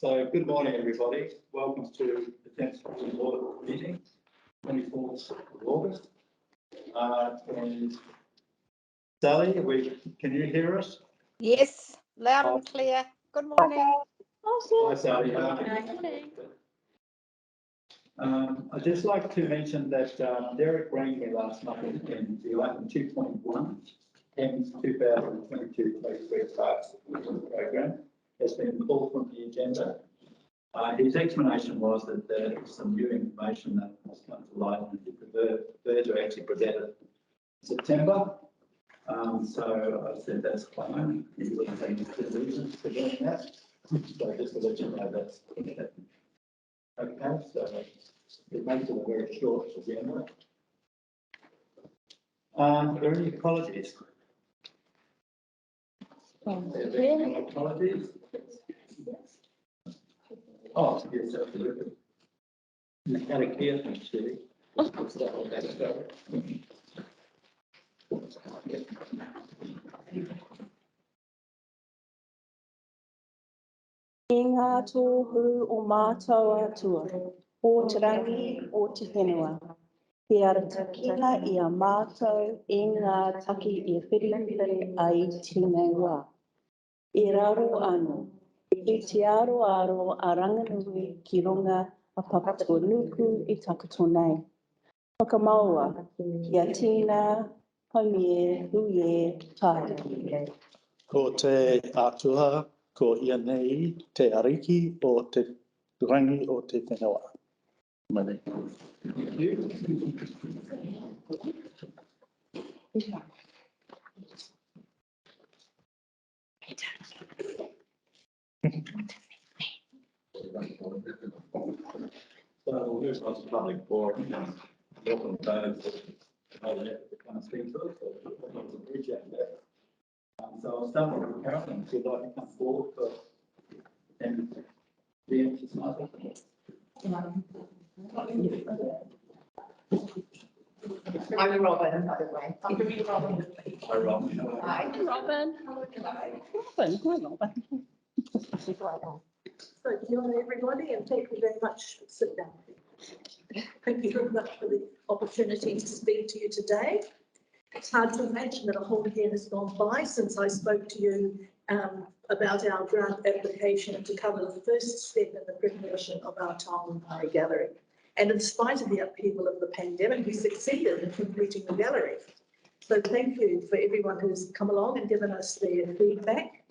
So good morning, everybody. Welcome to the Thames Community Board meeting, 24th of August. And Sally, can you hear us? Yes, loud and clear. Good morning. Hi, Sally. Good morning. I'd just like to mention that Derek rang me last night in the item 2.1, Thames 2022-23 Parks program has been pulled from the agenda. His explanation was that there is some new information that has come to light and he prefer to actually present it in September. So I said that's fine. He wouldn't take the reasons for doing that. So just to let you know that's okay. So it makes it a very short agenda. Are there any apologies? Any apologies? Oh, yes, absolutely. You've got a clear thing, Julie. I ngā tōhu o mātou atua, o te rangi o te whenua. He ara takina I a mātou I ngā taki I whiriwhiri ai tēnei wā. I raro anō, I te aro a ranganui ki runga a papatua nuku I takato nei. Whakamaua, kia tīna, haumie, huie, tāre. Ko te atua, ko ia nei te ariki o te rangi o te whenua. Mane. So here's what's public forum. Welcome those that come speak to us. So we appreciate that. So I'll start with Carolyn. If you'd like to come forward for the answers, Michael. I'm Robin, by the way. I'm Robin. Hi, Robin. Hi. Robin. So, good morning, everybody, and thank you very much. Sit down. Thank you very much for the opportunity to speak to you today. It's hard to imagine that a whole year has gone by since I spoke to you about our grant application to cover the first step in the preparation of our town gallery. And in spite of the upheaval of the pandemic, we succeeded in completing the gallery. So thank you for everyone who's come along and given us their feedback.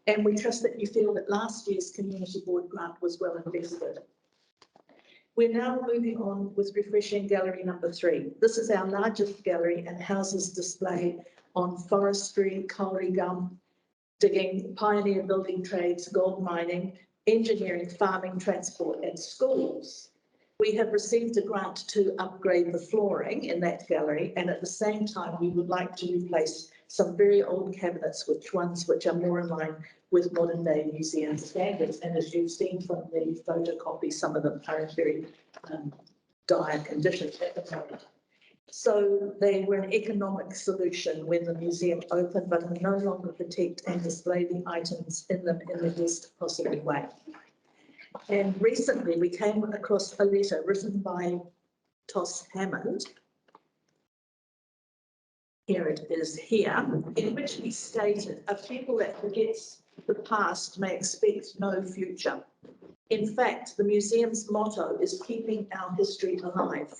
And we trust that you feel that last year's Community Board grant was well invested. We're now moving on with refreshing gallery number 3. This is our largest gallery and houses display on forestry, kauri gum, digging, pioneer building trades, gold mining, engineering, farming, transport and schools. We have received a grant to upgrade the flooring in that gallery, and at the same time we would like to replace some very old cabinets with ones which are more in line with modern day museum standards. And as you've seen from the photocopy, some of them are in very dire conditions at the moment. So they were an economic solution when the museum opened, but are no longer protect and display the items in them in the best possible way. And recently we came across a letter written by Toss Hammond. Here it is here, in which he stated, a people that forgets the past may expect no future. In fact, the museum's motto is keeping our history alive.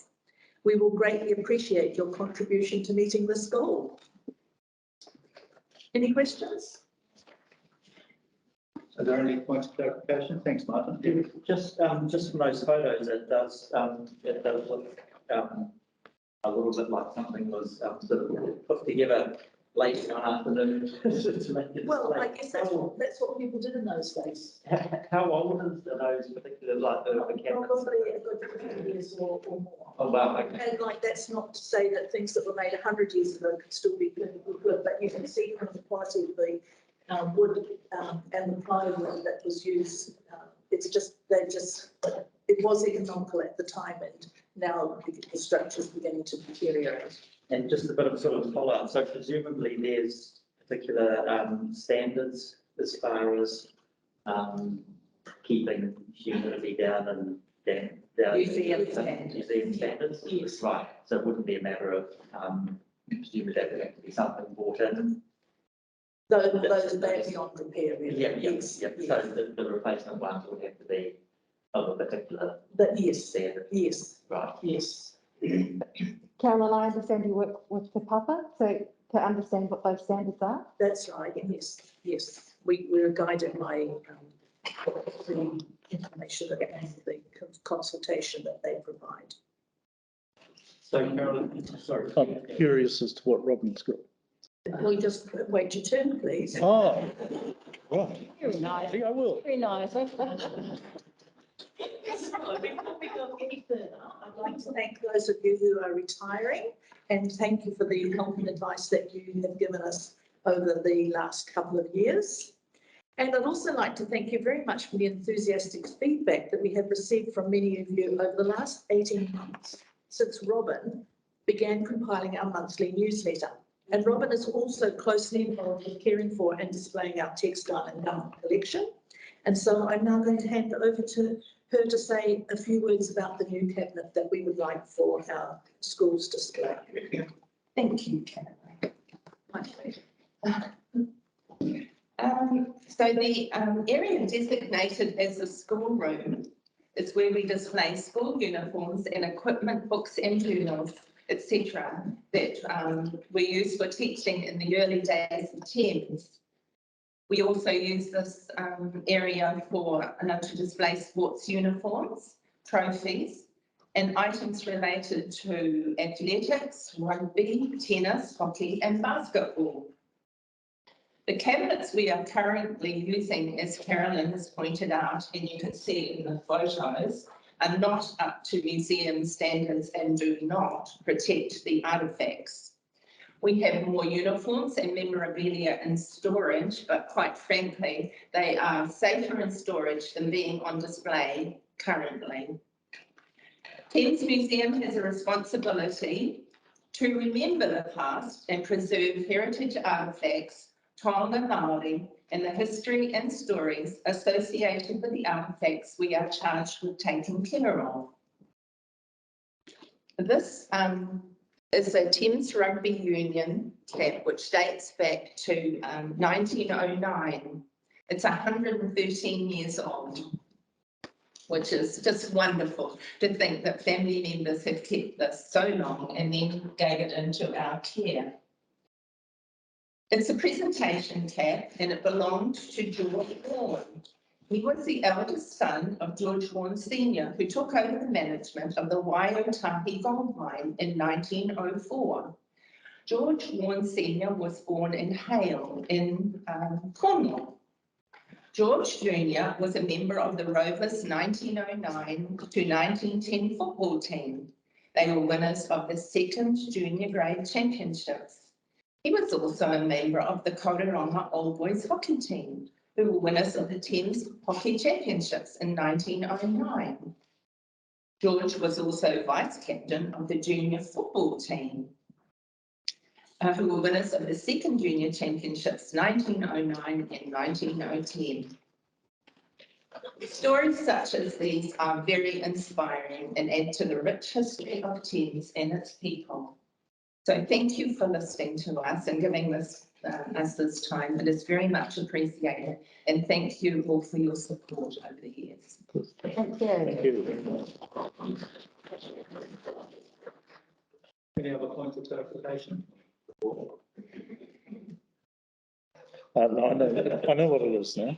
We will greatly appreciate your contribution to meeting this goal. Any questions? Are there any points of clarification? Thanks, Martin. Just from those photos, it does look a little bit like something was sort of put together late one afternoon to make it. Well, I guess that's what people did in those days. How old is those particular, like the cabinets? Probably a good 50 years or more. Oh wow, okay. And like, that's not to say that things that were made 100 years ago could still be good, but you can see from the quality of the wood and the plywood that was used. It was economical at the time, and now the structure is beginning to deteriorate. And just a bit of sort of follow-up. So presumably there's particular standards as far as keeping humidity down New Zealand standards. New Zealand standards? Yes. Right, so it wouldn't be a matter of, presumably that would have to be something brought in. Those they're beyond repair, really. Yeah, Yes, so yes. the replacement ones would have to be of a particular But yes, standard, yes, right? yes. Carolyn, I understand you work with Te Papa, so to understand what those standards are. That's right, yes, yes. We're guided by the information and the consultation that they provide. So Carolyn, sorry. I'm curious as to what Robin's got. Will you just wait your turn, please? Oh, right. Very nice. I think I will. Very nice. So before we go any further, I'd like to thank those of you who are retiring and thank you for the help and advice that you have given us over the last couple of years. And I'd also like to thank you very much for the enthusiastic feedback that we have received from many of you over the last 18 months since Robin began compiling our monthly newsletter. And Robin is also closely involved with caring for and displaying our textile and garment collection. And so I'm now going to hand it over to her to say a few words about the new cabinet that we would like for our schools display. Thank you, Caroline. My pleasure. So the area designated as a schoolroom is where we display school uniforms and equipment, books and journals, etc. that we use for teaching in the early days of Thames. We also use this area to display sports uniforms, trophies, and items related to athletics, rugby, tennis, hockey, and basketball. The cabinets we are currently using, as Carolyn has pointed out, and you can see in the photos, are not up to museum standards and do not protect the artefacts. We have more uniforms and memorabilia in storage, but quite frankly, they are safer in storage than being on display currently. Thames Museum has a responsibility to remember the past and preserve heritage artefacts, Tonga Māori, and the history and stories associated with the artefacts we are charged with taking care of. This is a Thames Rugby Union cap which dates back to 1909. It's 113 years old, which is just wonderful to think that family members have kept this so long and then gave it into our care. It's a presentation cap and it belonged to George Warren. He was the eldest son of George Warren Senior, who took over the management of the Waiotahi gold mine in 1904. George Warren Senior was born in Hale in Cornwall. George Junior was a member of the Rovers 1909 to 1910 football team. They were winners of the second junior grade championships. He was also a member of the Kororanga Old Boys hockey team, who were winners of the Thames Hockey Championships in 1909. George was also vice-captain of the junior football team, who were winners of the second junior championships 1909 and 1910. Stories such as these are very inspiring and add to the rich history of Thames and its people. So thank you for listening to us and giving us this time. It is very much appreciated. And thank you all for your support over the years. Thank you. Thank you. Any other points of clarification? I know what it is now.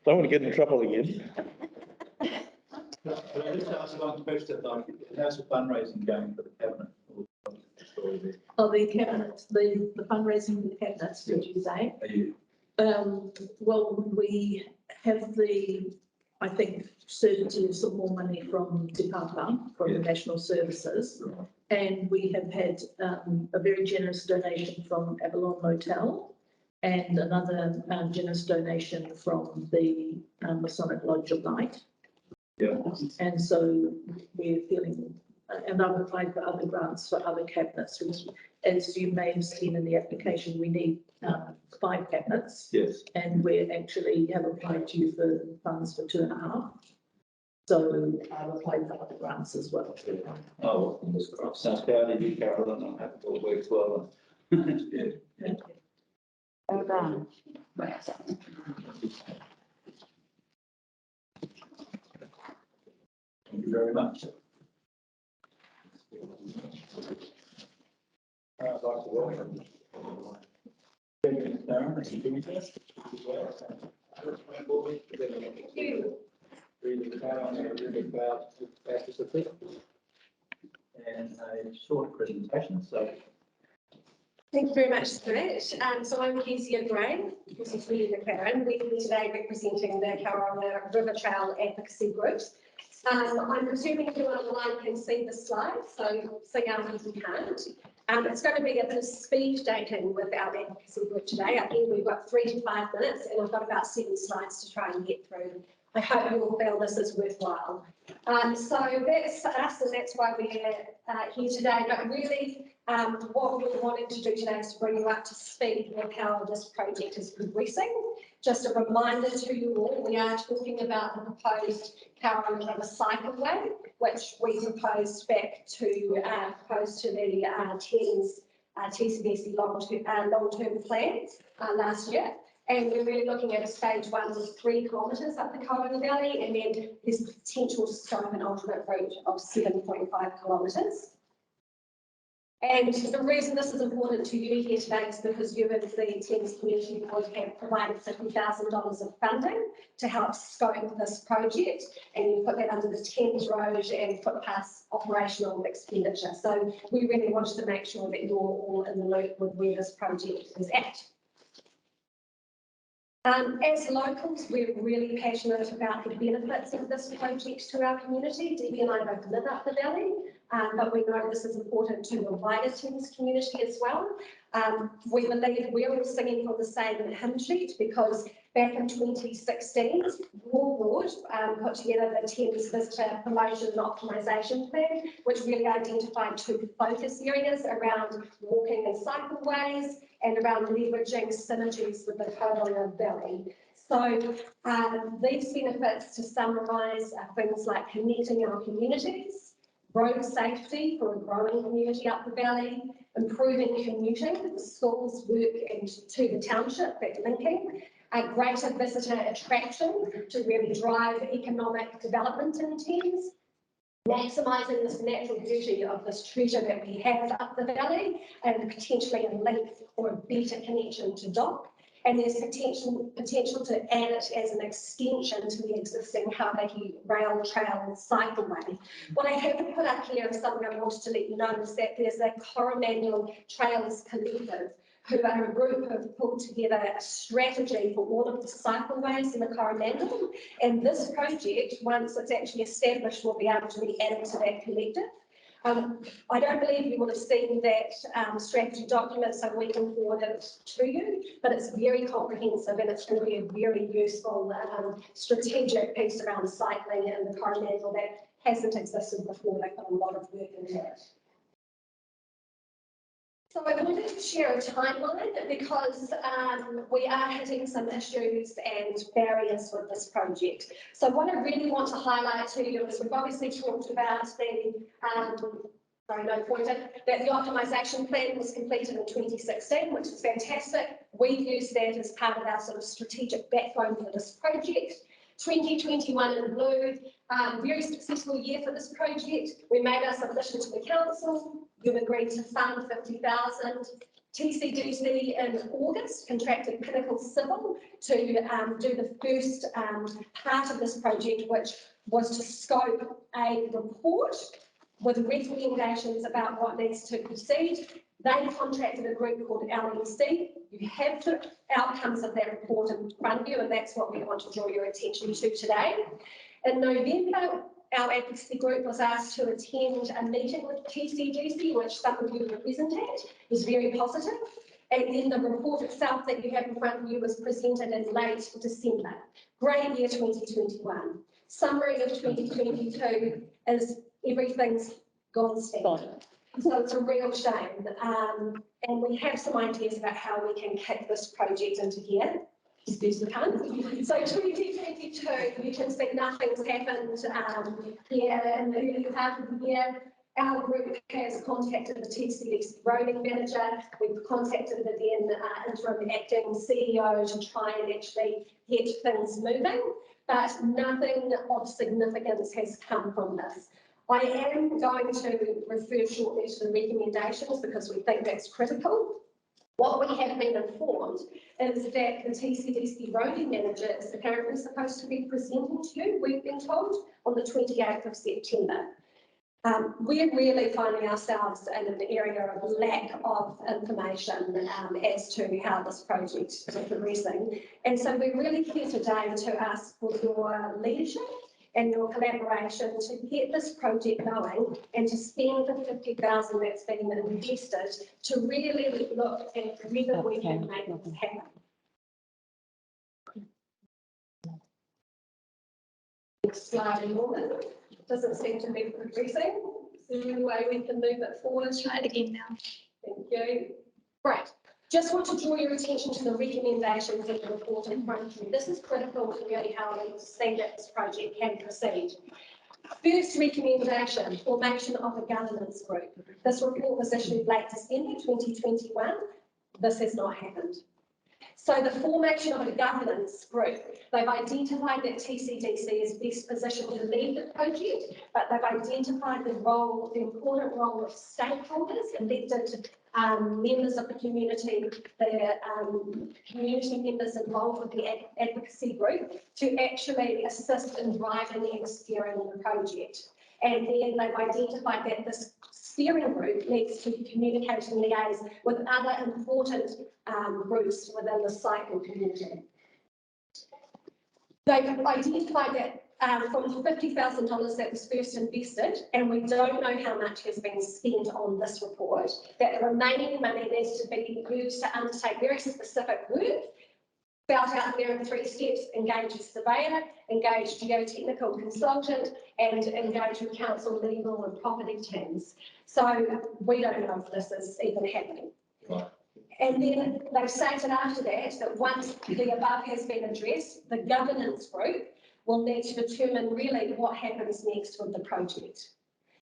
Don't want to get in trouble again. But I just ask one question, like, how's the fundraising going for the cabinet? Oh, the cabinets, the fundraising for the cabinets, did you say? Are you? Well, we have I think, certainty of some more money from Te Papa, from the National Services. And we have had a very generous donation from Avalon Motel and another generous donation from the Masonic Lodge of Light. Yeah. And so we're feeling and I've applied for other grants for other cabinets. As you may have seen in the application, we need 5 cabinets, Yes. and we actually have applied to you for funds for 2.5. So I've applied for other grants as well. Oh, fingers crossed. Sounds proud of you, Carolyn. I hope it all works well. Yeah. Thank you. Well done. Thank you very much. I'd like to welcome Benjamin Darren as a visitor as well. Thank you. Really proud, really proud to participate. And a short presentation, so. Thank you very much, Stuart. So I'm Kezia Gray, this is Lee McLaren. We're here today representing the Kauranga River Trail Advocacy Groups. I'm presuming everyone on the line can see the slides, so sing out if you can't. It's going to be a bit of speed dating with our advocacy group today. I think we've got 3 to 5 minutes and I've got about 7 slides to try and get through. I hope you all feel this is worthwhile. So that's us and that's why we're here today. But really, what we're wanting to do today is to bring you up to speed with how this project is progressing. Just a reminder to you all, we are talking about the proposed Kauranga River Cycleway, which we proposed back to the Thames TCDC long-term plan last year. And we're really looking at a stage 1 with 3 kilometres up the Kauranga Valley, and then there's potential to scope an alternate route of 7.5 kilometres. And the reason this is important to you here today is because you as the Thames Community Board have provided $50,000 of funding to help scope this project, and you put that under the Thames Road and footpath operational expenditure. So we really wanted to make sure that you're all in the loop with where this project is at. As locals, we're really passionate about the benefits of this project to our community. Debbie and I both live up the valley, but we know this is important to the wider Thames community as well. We believe we're all singing from the same hymn sheet because back in 2016, your board put together the Thames Visitor Promotion and Optimisation Plan, which really identified 2 focus areas around walking and cycleways and around leveraging synergies with the Kauranga Valley. So these benefits, to summarise, are things like connecting our communities, road safety for a growing community up the valley, improving commuting, schools, work and to the township, that linking, a greater visitor attraction to really drive economic development in Thames, maximising this natural beauty of this treasure that we have up the valley and potentially a link or a better connection to dock. And there's potential to add it as an extension to the existing Hawaii rail trail cycleway. What I haven't put up here is something I wanted to let you know is that there's a Coromandel Trails Collective who are a group who have pulled together a strategy for all of the cycleways in the Coromandel. And this project, once it's actually established, will be able to be added to that collective. I don't believe you will have seen that strategy document, so we can forward it to you, but it's very comprehensive and it's going to be a very useful strategic piece around cycling in the Coromandel that hasn't existed before. They've got a lot of work into it. So I wanted to share a timeline because we are hitting some issues and barriers with this project. So what I really want to highlight to you is we've obviously talked about the, that the optimisation plan was completed in 2016, which is fantastic. We've used that as part of our sort of strategic backbone for this project. 2021 in blue, very successful year for this project. We made our submission to the council. You agreed to fund 50,000. TCDC in August contracted Pinnacle Civil to do the first part of this project, which was to scope a report with recommendations about what needs to proceed. They contracted a group called LMC. You have the outcomes of that report in front of you, and that's what we want to draw your attention to today. In November, our advocacy group was asked to attend a meeting with TCDC, which some of you were present at. It was very positive. And then the report itself that you have in front of you was presented in late December. Great year 2021. Summary of 2022 is everything's gone standard. So it's a real shame. And we have some ideas about how we can kick this project into gear. Excuse the pun. So 2022, you can see nothing's happened here in the early part of the year. Our group has contacted the TCDC roading manager. We've contacted the then interim acting CEO to try and actually get things moving, but nothing of significance has come from this. I am going to refer shortly to the recommendations because we think that's critical. What we have been informed is that the TCDC roading manager is apparently supposed to be presenting to you, we've been told, on the 28th of September. We're really finding ourselves in an area of lack of information as to how this project is progressing. And so we're really here today to ask for your leadership and your collaboration to get this project going and to spend the 50,000 that's been invested to really look at whether we can make this happen. Next slide, Norman. Doesn't seem to be progressing. Is there any way we can move it forward? Try it again now. Thank you. Right. Just want to draw your attention to the recommendations in the report in front of you. This is critical to really how we see that this project can proceed. First recommendation, formation of a governance group. This report was issued late December 2021. This has not happened. So the formation of a governance group, they've identified that TCDC is best positioned to lead the project, but they've identified the role, the important role of stakeholders, elected members of the community, the community members involved with the advocacy group to actually assist in driving and steering the project. And then they've identified that this steering group needs to communicate and liaise with other important groups within the cycle community. They've identified that from the $50,000 that was first invested, and we don't know how much has been spent on this report, that the remaining money needs to be used to undertake very specific work, spelled out there in 3 steps: engage a surveyor, engage geotechnical consultant, and engage with council, legal and property teams. So we don't know if this is even happening. Right. And then they've stated after that, that once the above has been addressed, the governance group will need to determine really what happens next with the project.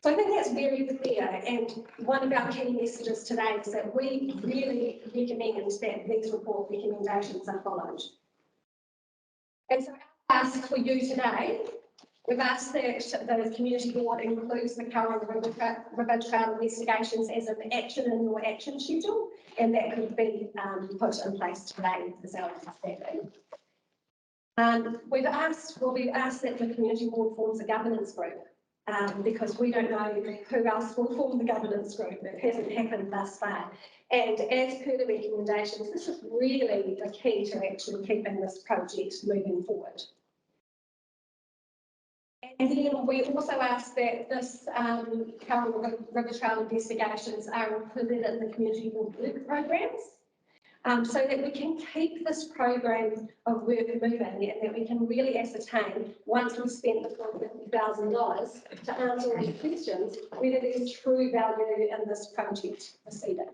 So I think that's very clear, and one of our key messages today is that we really recommend that these report recommendations are followed. And so I ask for you today, we've asked that the community board includes the current river trail investigations as an action in your action schedule, and that could be put in place today as our understanding. We've asked that the community board forms a governance group. Because we don't know who else will form the governance group. It hasn't happened thus far. And as per the recommendations, this is really the key to actually keeping this project moving forward. And then we also ask that this current river trail investigations are included in the community board work programs. So that we can keep this program of work moving and that we can really ascertain, once we've spent the $50,000 to answer all the questions, whether there's true value in this project proceeding.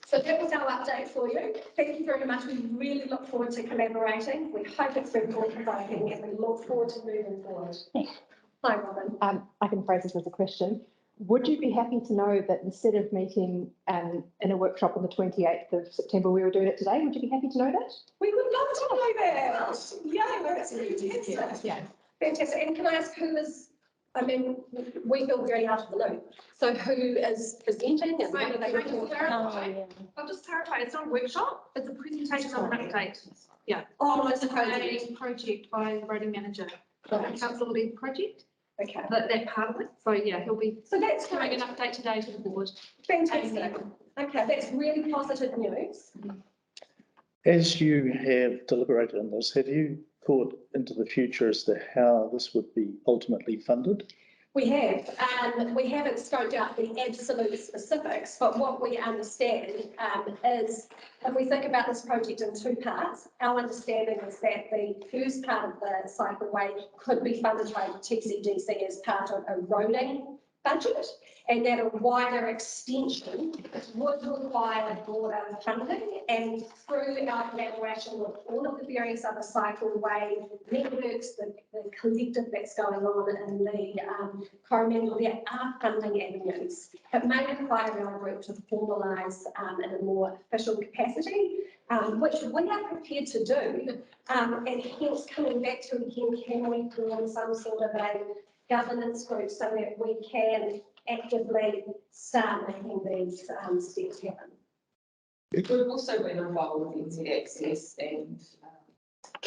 So that was our update for you. Thank you very much. We really look forward to collaborating. We hope it's been thought-provoking and we look forward to moving forward. Hi, Robin. I can phrase this as a question. Would you be happy to know that instead of meeting in a workshop on the 28th of September, we were doing it today? Would you be happy to know that? We would love to know that. Yeah, no, that's fantastic. Yeah. Fantastic. And can I ask who is, I mean, we feel very out of the loop. So who is presenting and what are they looking for? I'll just clarify, it's not a workshop, it's a presentation of an update. Yeah. Oh, it's a project by the roading manager, council lead project. Okay. That part of it. So yeah, he'll be so that's giving an update today to the board. Fantastic. Okay, that's really positive news. As you have deliberated on this, have you thought into the future as to how this would be ultimately funded? We have, we haven't scoped out the absolute specifics, but what we understand is if we think about this project in two parts, our understanding is that the first part of the cycleway could be funded by TCDC as part of a roading budget, and that a wider extension would require broader funding. And through our collaboration with all of the various other cycleway networks, the collective that's going on in the Coromandel, there are funding avenues. It may require our group to formalise in a more official capacity, which we are prepared to do. And hence coming back to again, can we form some sort of a governance group so that we can actively start making these steps happen. We've also been involved with NZ Access and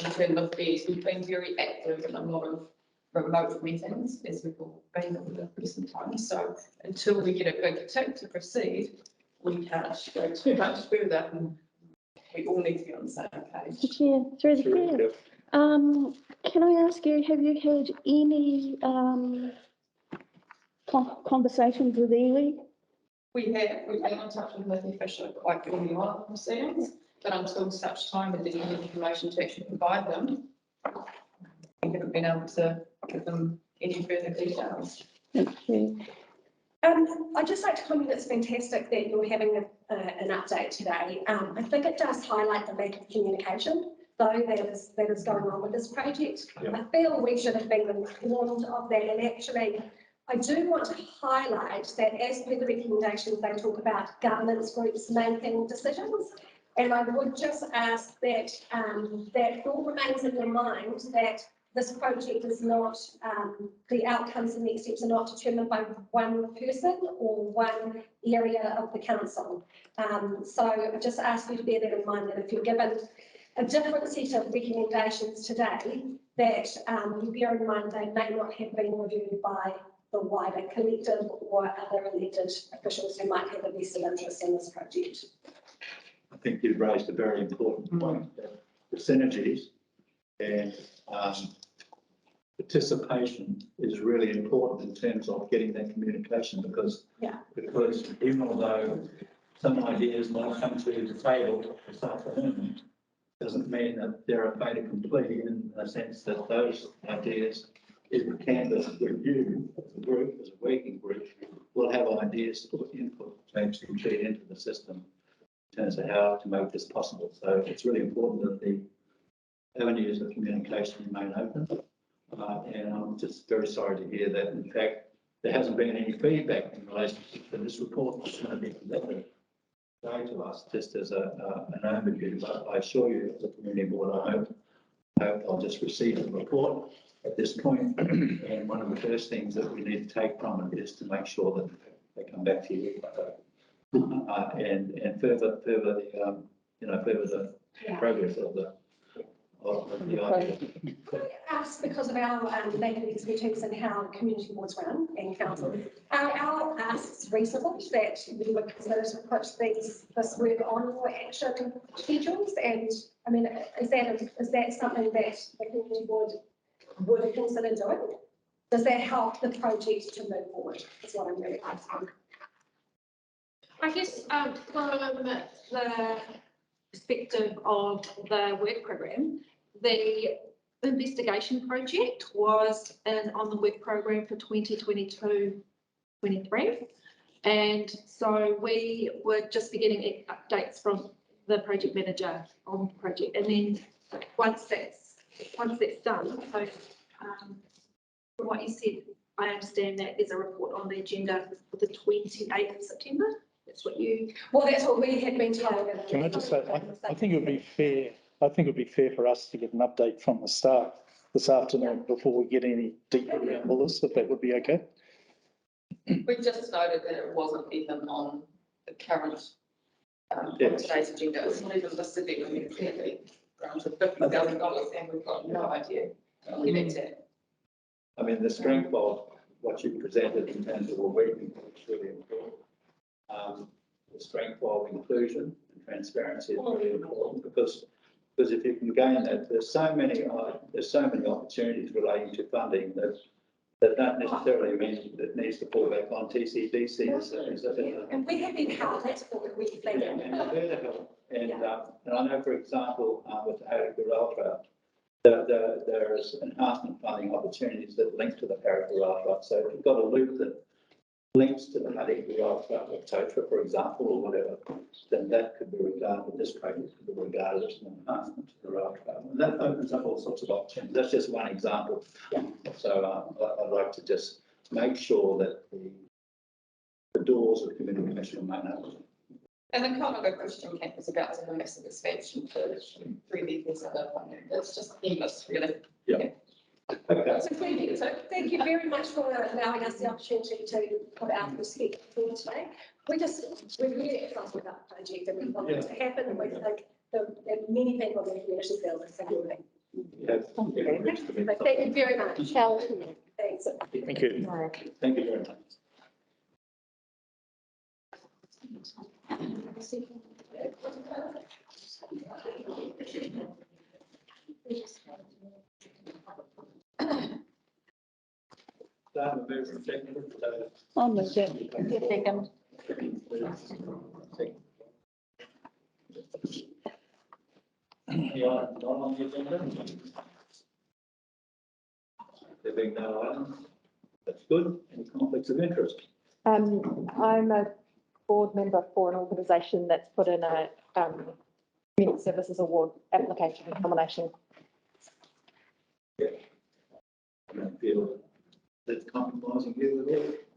in terms of these, we've been very active in a lot of remote meetings as we've all been over the recent times. So until we get a big tick to proceed, we can't go too much further. We all need to be on the same page. Mr. Chair, through the chair. Can I ask you, have you had any conversations with Ely? We've been in touch with Matthew Fisher quite early on in the proceedings, but until such time as there's any information to actually provide them, we haven't been able to give them any further details. Thank you. I'd just like to comment it's fantastic that you're having an update today. I think it does highlight the lack of communication, though, that is going on with this project. Yeah. I feel we should have been informed of that, and actually I do want to highlight that as per the recommendations, they talk about governance groups making decisions. And I would just ask that that thought remains in your mind that this project is not, the outcomes and next steps are not determined by one person or one area of the council. So I just ask you to bear that in mind, that if you're given a different set of recommendations today, that you bear in mind they may not have been reviewed by the wider collective or other elected officials who might have a vested interest in this project. I think you've raised a very important point, that the synergies and participation is really important in terms of getting that communication, because even although some ideas might come to the table this afternoon, doesn't mean that they're a fait accompli, in the sense that those ideas, if we canvass review as a group, as a working group, we'll have ideas to put input to actually feed into the system in terms of how to make this possible. So it's really important that the avenues of communication remain open. And I'm just very sorry to hear that, in fact, there hasn't been any feedback in relation to this report that's going to be delivered today to us, just as an overview. But I assure you, as a community board, I hope I'll just receive the report at this point. And one of the first things that we need to take from it is to make sure that they come back to you and further the progress of the idea. Could I ask, because of our lack of expertise in how community boards run and council, are our asks reasonable that we would consider to put this work on for action schedules? And I mean, is that something that the community board would consider doing? Does that help the project to move forward? Is what I'm really asking. I guess from the perspective of the work program, the investigation project was on the work program for 2022-23. And so we were just be getting updates from the project manager on the project. And then once that's done, so from what you said, I understand that there's a report on the agenda for the 28th of September. That's what you. Well, that's what we had been told. Can I just say, I think it would be fair. I think it would be fair for us to get an update from the staff this afternoon before we get any deeper around all this, if that would be okay. We just noted that it wasn't even on the current on today's agenda. It's not even listed there. We clearly granted $50,000 and we've got no idea where that's at. I mean, the strength of what you presented in terms of a working group is really important. The strength of inclusion and transparency is really important, because if you can gain that, there's so many opportunities relating to funding that that don't necessarily mean that it needs to fall back on TCDC. And we're happy to help, that's what we're flagging. And there to help. And I know, for example, with the Harry Rail Trail, there's enhancement funding opportunities that link to the Harry Rail Trail. So if you've got a loop that links to the Harry Rail Trail, or TOTRA, for example, or whatever, then that could be regarded, this project could be regarded as an enhancement to the rail trail. And that opens up all sorts of opportunities. That's just one example. So I'd like to just make sure that the doors of the Community Commission remain open. And the Conogo Christian Camp is about to do a massive expansion for 3 vehicles. It's just endless, really. Yeah. Okay. So thank you very much for allowing us the opportunity to put out the speaker forward today. We're really excited about the project and we want it to happen, and we think that many people in the community feel the same way. Yes. So thank you very much. Thanks. Thank you. Thank you very much. I'll move it. Second. Yeah, not on the agenda. There being no items, that's good. Any conflicts of interest? I'm a board member for an organisation that's put in a Community Services Award application and nomination. I don't feel that's compromising you with it.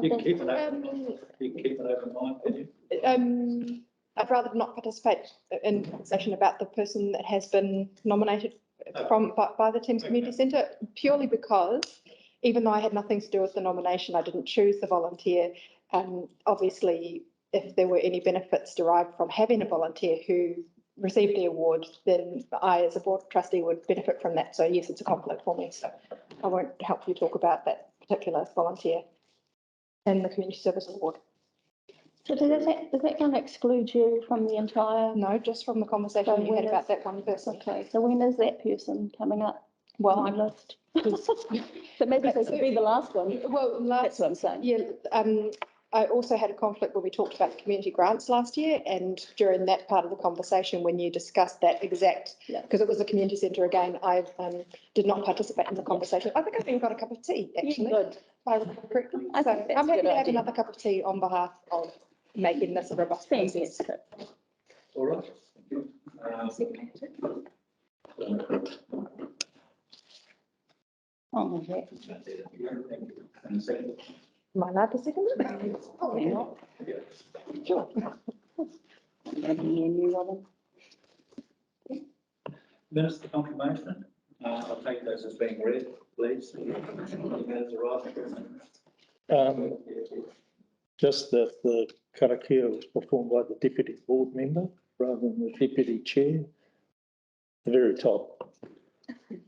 You can keep it open. You can keep it open, in my opinion. I'd rather not participate in conversation about the person that has been nominated by the Thames Community Centre, purely because even though I had nothing to do with the nomination, I didn't choose the volunteer. Obviously, if there were any benefits derived from having a volunteer who received the award, then I, as a board trustee, would benefit from that. So yes, it's a conflict for me. So I won't help you talk about that particular volunteer and the Community Service Award. So does that kind of exclude you from the entire? No, just from the conversation you had about that one person. Okay, so when is that person coming up? Well, on the list? So maybe they could be the last one. Well, That's what I'm saying. yeah, I also had a conflict when we talked about the community grants last year, and during that part of the conversation, when you discussed that exact, because it was a community centre again, I did not participate in the conversation. I think I've even got a cup of tea, actually. Good. If I recall correctly. I So think that's I'm a happy good to have idea. another cup of tea on behalf of making this a robust process. All right. Thank you. I'll move that. Thank you. And second. Am I allowed to second it? Probably not. Sure. Maybe you, Robin. Minister confirmation. I'll take those as being read, please. Minutes are right. Just that the karakia was performed by the deputy board member rather than the deputy chair. The very top.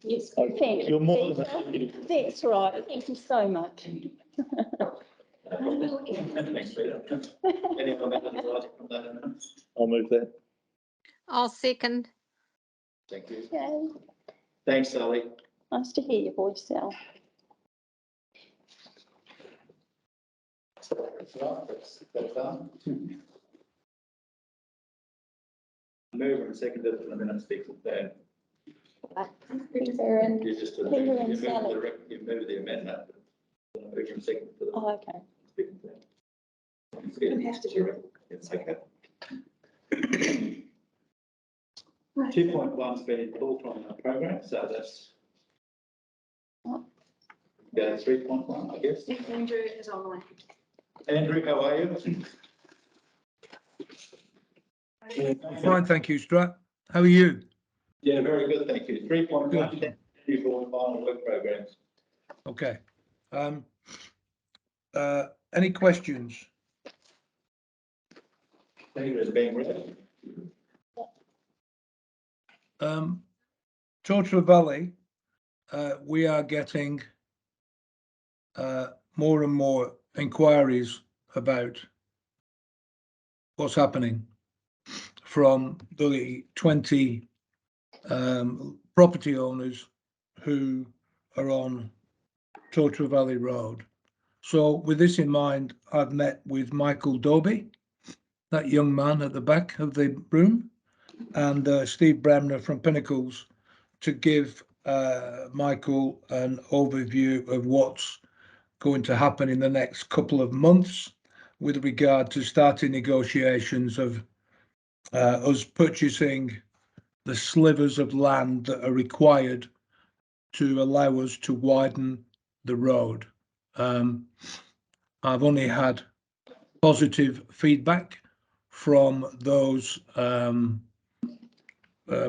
Yes, Thank you. You're more than a deputy. That's right. Thank you so much. Thanks, Peter. Any other matters arising from that? I'll move that. I'll second. Thank you. Yay. Thanks, Sally. Nice to hear your voice, Sal. That's right, that's done. Mover and seconded for the minutes to be confirmed. Peter and, You just, Peter and Sally. you move the amendment. Mover and seconded for the. Oh, okay. Be confirmed. It's okay. 2.1's been pulled from the program, so that's. Yeah, 3.1, I guess. Andrew is online. Andrew, how are you? Fine, thank you, Strat. How are you? Yeah, very good, thank you. 3.1, you for final work programs. Okay. Any questions? Peter is being read. Torture Valley, we are getting more and more inquiries about what's happening from the 20 property owners who are on Torture Valley Road. So with this in mind, I've met with Michael Doby, that young man at the back of the room, and Steve Bremner from Pinnacles to give Michael an overview of what's going to happen in the next couple of months with regard to starting negotiations of us purchasing the slivers of land that are required to allow us to widen the road. I've only had positive feedback from those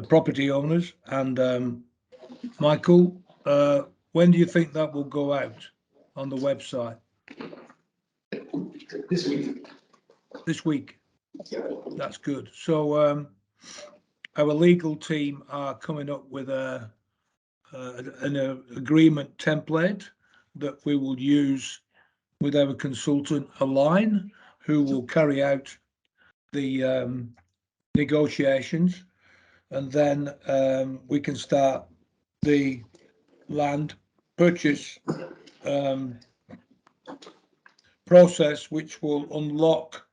property owners. And Michael, when do you think that will go out on the website? This week. This week. Yeah. That's good. So our legal team are coming up with an agreement template that we will use with our consultant Align, who will carry out the negotiations, and then we can start the land purchase process, which will unlock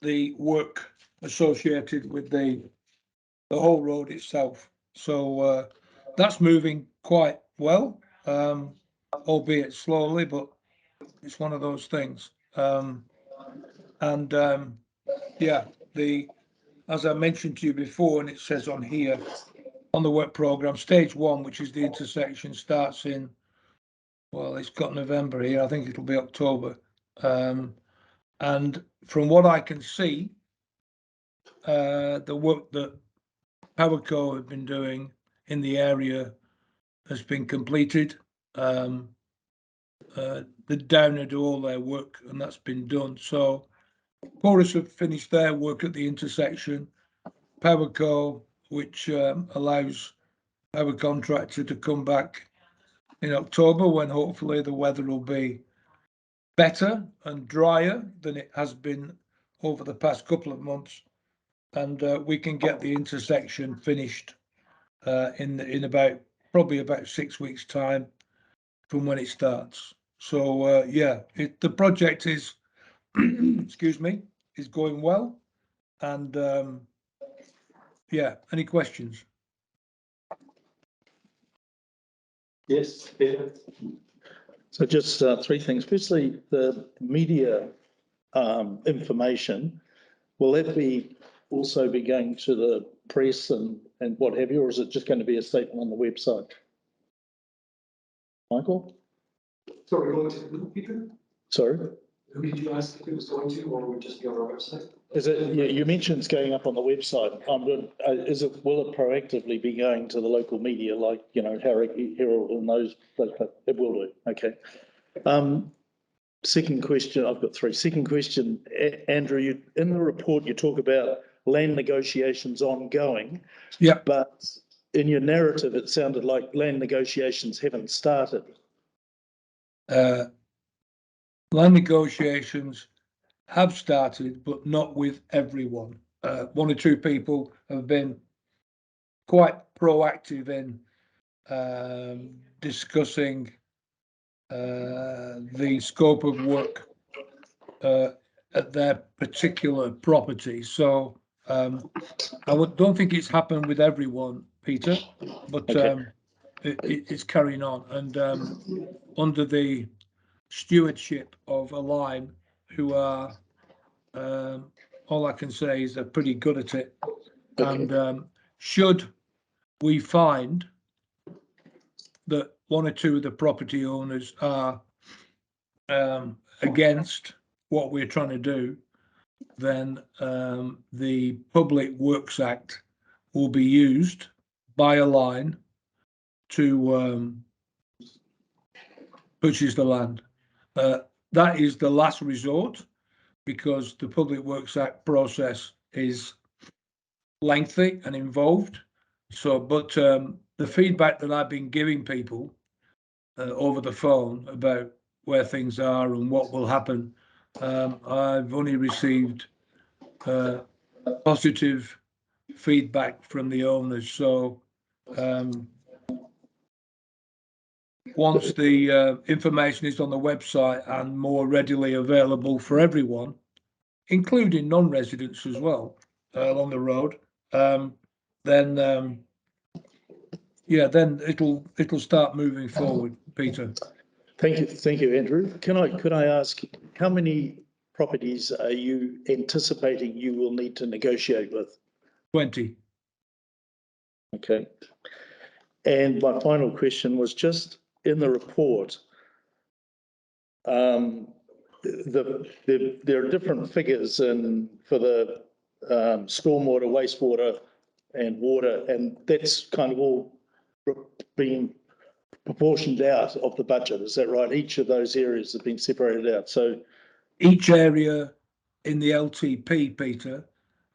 the work associated with the whole road itself. So that's moving quite well, albeit slowly, but it's one of those things. Yeah, as I mentioned to you before, and it says on here on the work programme, stage 1, which is the intersection, starts in, well, it's got November here, I think it'll be October. And from what I can see, the work that Powerco have been doing in the area has been completed. The Downer do all their work, and that's been done. So Chorus have finished their work at the intersection. Powerco, which allows our contractor to come back in October, when hopefully the weather will be better and drier than it has been over the past couple of months, and we can get the intersection finished in probably about 6 weeks' time from when it starts. So yeah, the project is excuse me, is going well. And yeah, any questions? Yes, Peter. So just 3 things. Firstly, the media information, will that be also be going to the press and what have you, or is it just going to be a statement on the website? Michael? Sorry, going to Peter? Sorry? Who did you ask if it was going to, or would it just be on our website? Is it, you mentioned it's going up on the website. Will it proactively be going to the local media, like, you know, Herald and those? It will do. Okay. Second question, I've got 3. Second question, Andrew, in the report you talk about land negotiations ongoing. Yeah. But in your narrative, it sounded like land negotiations haven't started. Land negotiations have started, but not with everyone. 1 or 2 people have been quite proactive in discussing the scope of work at their particular property. So I don't think it's happened with everyone, Peter, but Okay. It's carrying on. And under the stewardship of Align, who are, all I can say is they're pretty good at it. Okay. And should we find that 1 or 2 of the property owners are against what we're trying to do, then the Public Works Act will be used by Align to purchase the land. That is the last resort, because the Public Works Act process is lengthy and involved. So, but the feedback that I've been giving people over the phone about where things are and what will happen, I've only received positive feedback from the owners. So once the information is on the website and more readily available for everyone, including non-residents as well, along the road, then it'll start moving forward, Peter. Thank you, Andrew. Could I ask, how many properties are you anticipating you will need to negotiate with? 20. Okay. And my final question was just in the report, there are different figures for the stormwater, wastewater and water, and that's kind of all being proportioned out of the budget. Is that right? Each of those areas have been separated out. So each area in the LTP, Peter,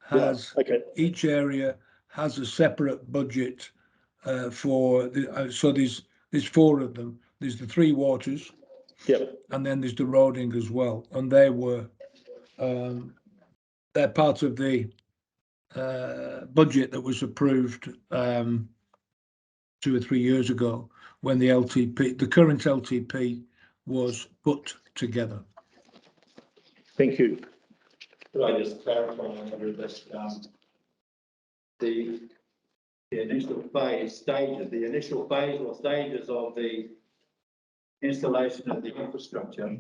has each area has a separate budget for the. So there's 4 of them. There's the 3 waters. Yep. And then there's the roading as well, and they're part of the budget that was approved 2 or 3 years ago when the current LTP was put together. Thank you. Could I just clarify under this, the initial stages of the installation of the infrastructure,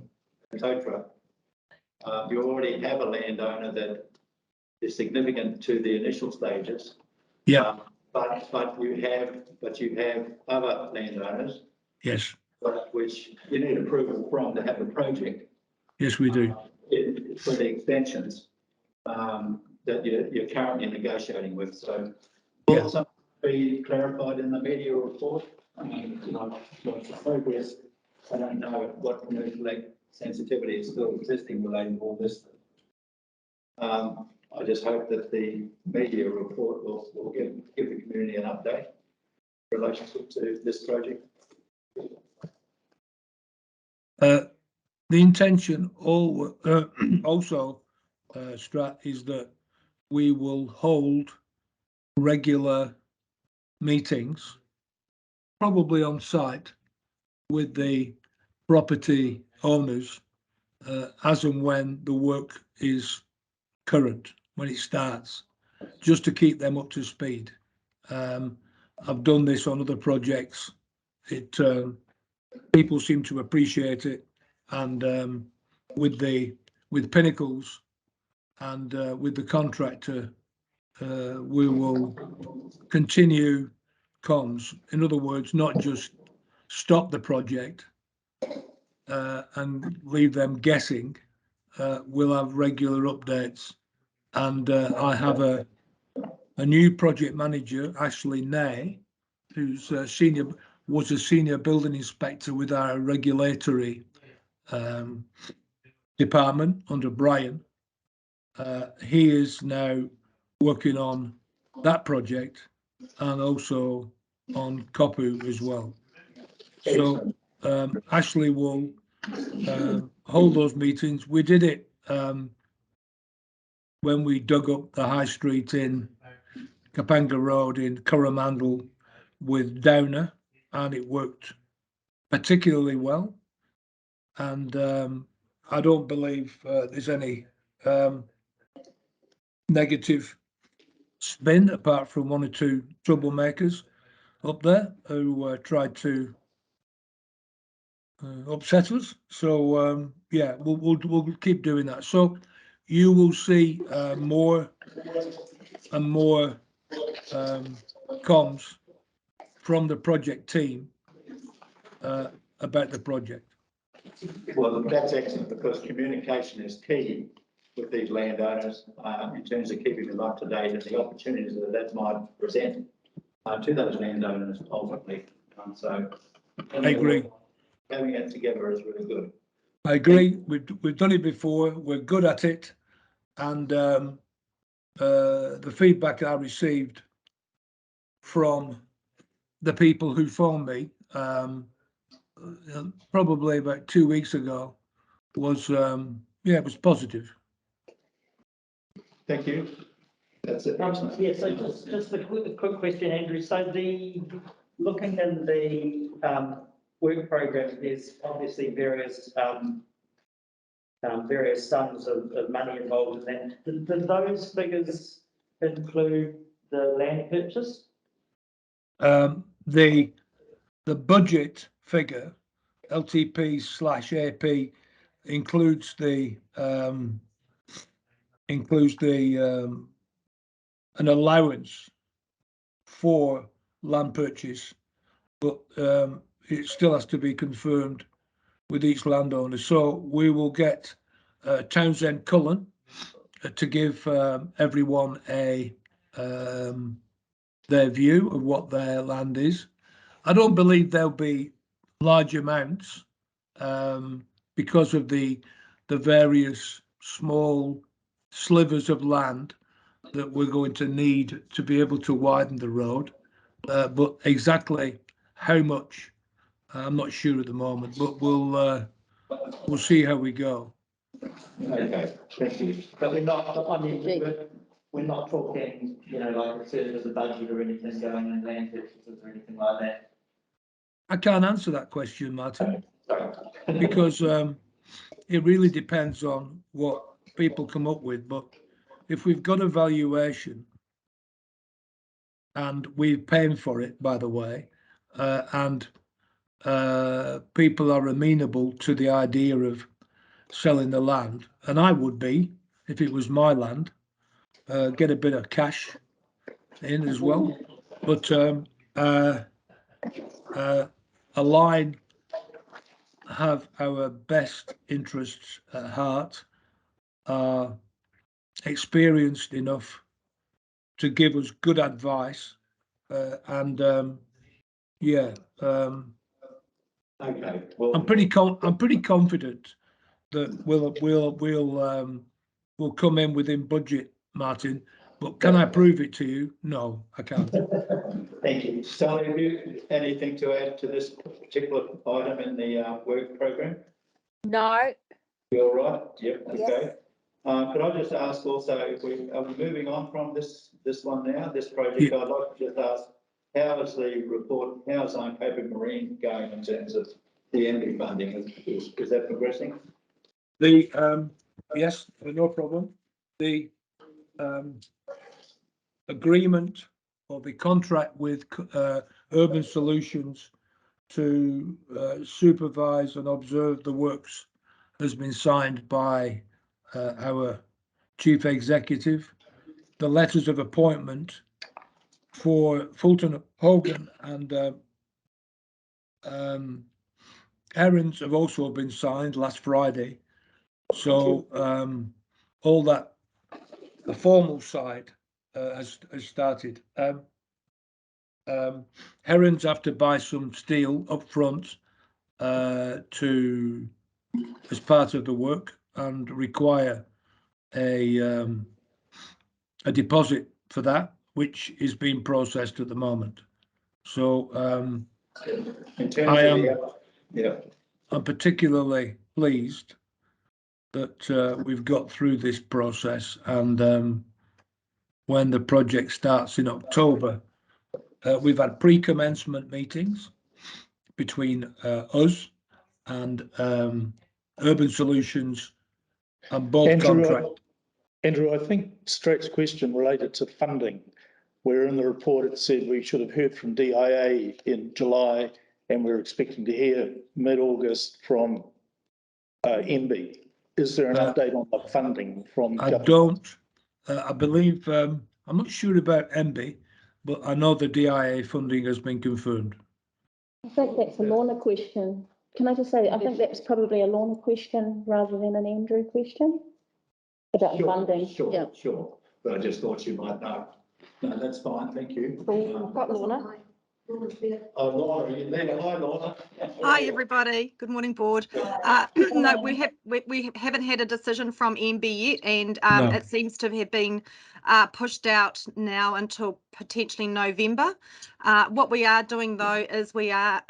TOTRA, you already have a landowner that is significant to the initial stages. Yeah. But you have other landowners. Yes. Which you need approval from to have a project. Yes, we do. For the extensions that you're currently negotiating with. So will something be clarified in the media report? Progress. I don't know what commercial sensitivity is still existing relating to all this. I just hope that the media report will give the community an update in relationship to this project. The intention also, Strat, is that we will hold regular meetings, probably on site, with the property owners as and when the work is current, when it starts, just to keep them up to speed. I've done this on other projects. People seem to appreciate it, and with Pinnacles and with the contractor, we will continue comms. In other words, not just stop the project and leave them guessing. We'll have regular updates, and I have a new project manager, Ashley Nay, who's was a senior building inspector with our regulatory department under Brian. He is now working on that project and also on Kopu as well. So Ashley will hold those meetings. We did it when we dug up the high street in Kapanga Road in Coromandel with Downer, and it worked particularly well. And I don't believe there's any negative spin apart from 1 or 2 troublemakers up there who tried to upset us. So yeah, we'll keep doing that. So you will see more and more comms from the project team about the project. Well, that's excellent because communication is key with these landowners in terms of keeping them up to date and the opportunities that might present to those landowners ultimately. So I agree. Having it together is really good. I agree. We've done it before. We're good at it, and the feedback I received from the people who phoned me probably about 2 weeks ago was it was positive. Thank you. That's it. Yeah, so just a quick question, Andrew. So looking in the work program, there's obviously various various sums of money involved in that. Did those figures include the land purchase? The budget figure, LTP/AP, includes the an allowance for land purchase, but it still has to be confirmed with each landowner. So we will get Townsend Cullen to give everyone their view of what their land is. I don't believe there'll be large amounts because of the various small slivers of land that we're going to need to be able to widen the road. But exactly how much, I'm not sure at the moment, but we'll see how we go. Okay, thank you. But we're not, I mean, we're not talking, you know, like a third of the budget or anything going in land purchases or anything like that. I can't answer that question, Martin, because it really depends on what people come up with. But if we've got a valuation and we're paying for it, by the way, and people are amenable to the idea of selling the land, and I would be if it was my land, get a bit of cash in as well. But Align have our best interests at heart, are experienced enough to give us good advice, and yeah, Okay, well, I'm pretty confident that we'll come in within budget, Martin. But can I prove it to you? No, I can't. thank you. Sally, have you anything to add to this particular item in the work program? No. You all right? Yep, Yes. okay. Could I just ask also, if are we moving on from this one now, this project? Yeah. I'd like to just ask, how is the report, how is Cape Marine going in terms of the MB funding? Is that progressing? The yes, no problem. The agreement or the contract with Urban Solutions to supervise and observe the works has been signed by our chief executive. The letters of appointment for Fulton Hogan and Aaron's have also been signed last Friday. So all that, the formal side has started. Herons have to buy some steel up front to as part of the work and require a deposit for that, which is being processed at the moment. So In terms I'm particularly pleased that we've got through this process, and when the project starts in October, we've had pre-commencement meetings between us and Urban Solutions and both contract. Andrew, I think Strake's question related to funding, where in the report it said we should have heard from DIA in July, and we're expecting to hear mid-August from MB. Is there an update on the funding from government? I don't. I believe, I'm not sure about MB, but I know the DIA funding has been confirmed. I think that's a Lorna question. Can I just say, I think that's probably a Lorna question rather than an Andrew question about funding. Sure, Yeah. sure. But I just thought you might know. No, that's fine. Thank you. We've got Lorna. Oh, Lorna, are you there? Hi, Lorna. Hi, everybody. Good morning, board. No, we haven't had a decision from MB yet, and No. it seems to have been pushed out now until potentially November. What we are doing, though, is we are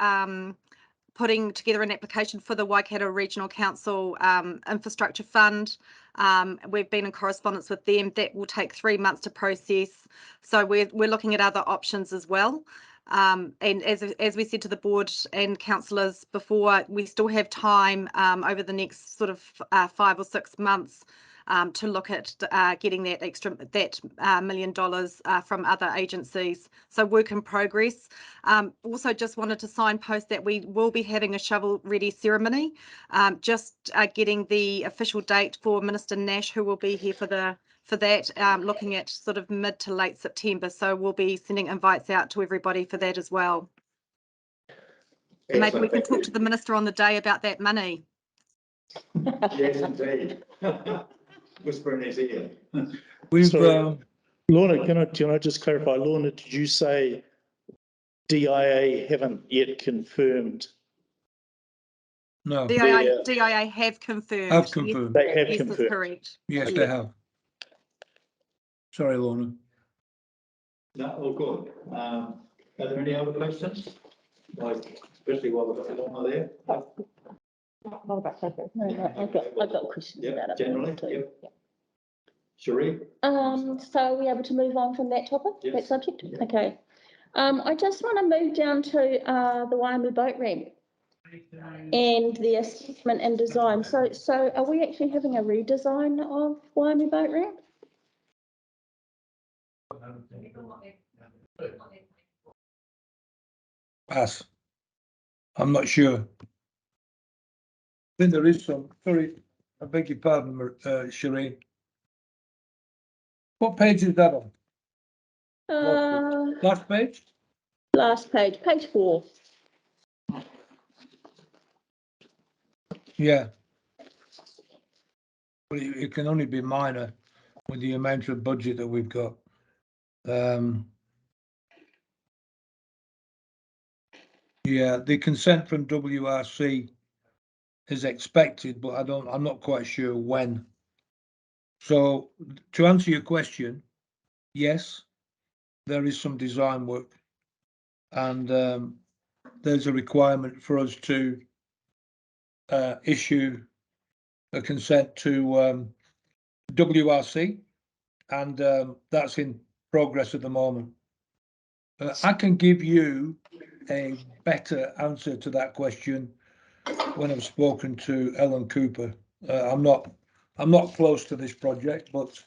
putting together an application for the Waikato Regional Council Infrastructure Fund. We've been in correspondence with them. That will take 3 months to process. So we're looking at other options as well. And as we said to the board and councillors before, we still have time over the next sort of 5 or 6 months to look at getting that $1 million from other agencies. So work in progress. Also just wanted to signpost that we will be having a shovel-ready ceremony, just getting the official date for Minister Nash, who will be here for that, looking at sort of mid to late September. So we'll be sending invites out to everybody for that as well. Maybe we can talk to the minister on the day about that money. Yes, indeed. Whisper in his ear. We've, Sorry. Lorna, can I just clarify? Lorna, did you say DIA haven't yet confirmed? no, DIA have confirmed. have confirmed. They have Yes, that's confirmed. correct. Yes, they have. Sorry, Lorna. No, all good. Are there any other questions? Like, especially while we've got Lorna there? What about that? No, I've got questions Yeah, about it. generally, too. yeah. Cherie? So are we able to move on from that topic, Yes. that subject? Yeah. Okay. I just want to move down to the Waimu boat ramp and the assessment and design. So are we actually having a redesign of Waimu boat ramp? Pass. I'm not sure. I think there is some. Sorry, I beg your pardon, Cherie. What page is that on? Last page? Last page, page 4. Yeah. But it can only be minor with the amount of budget that we've got. Yeah, the consent from WRC is expected, but I'm not quite sure when. So to answer your question, yes, there is some design work, and there's a requirement for us to issue a consent to WRC, and that's in progress at the moment. I can give you a better answer to that question when I've spoken to Ellen Cooper. I'm not close to this project, but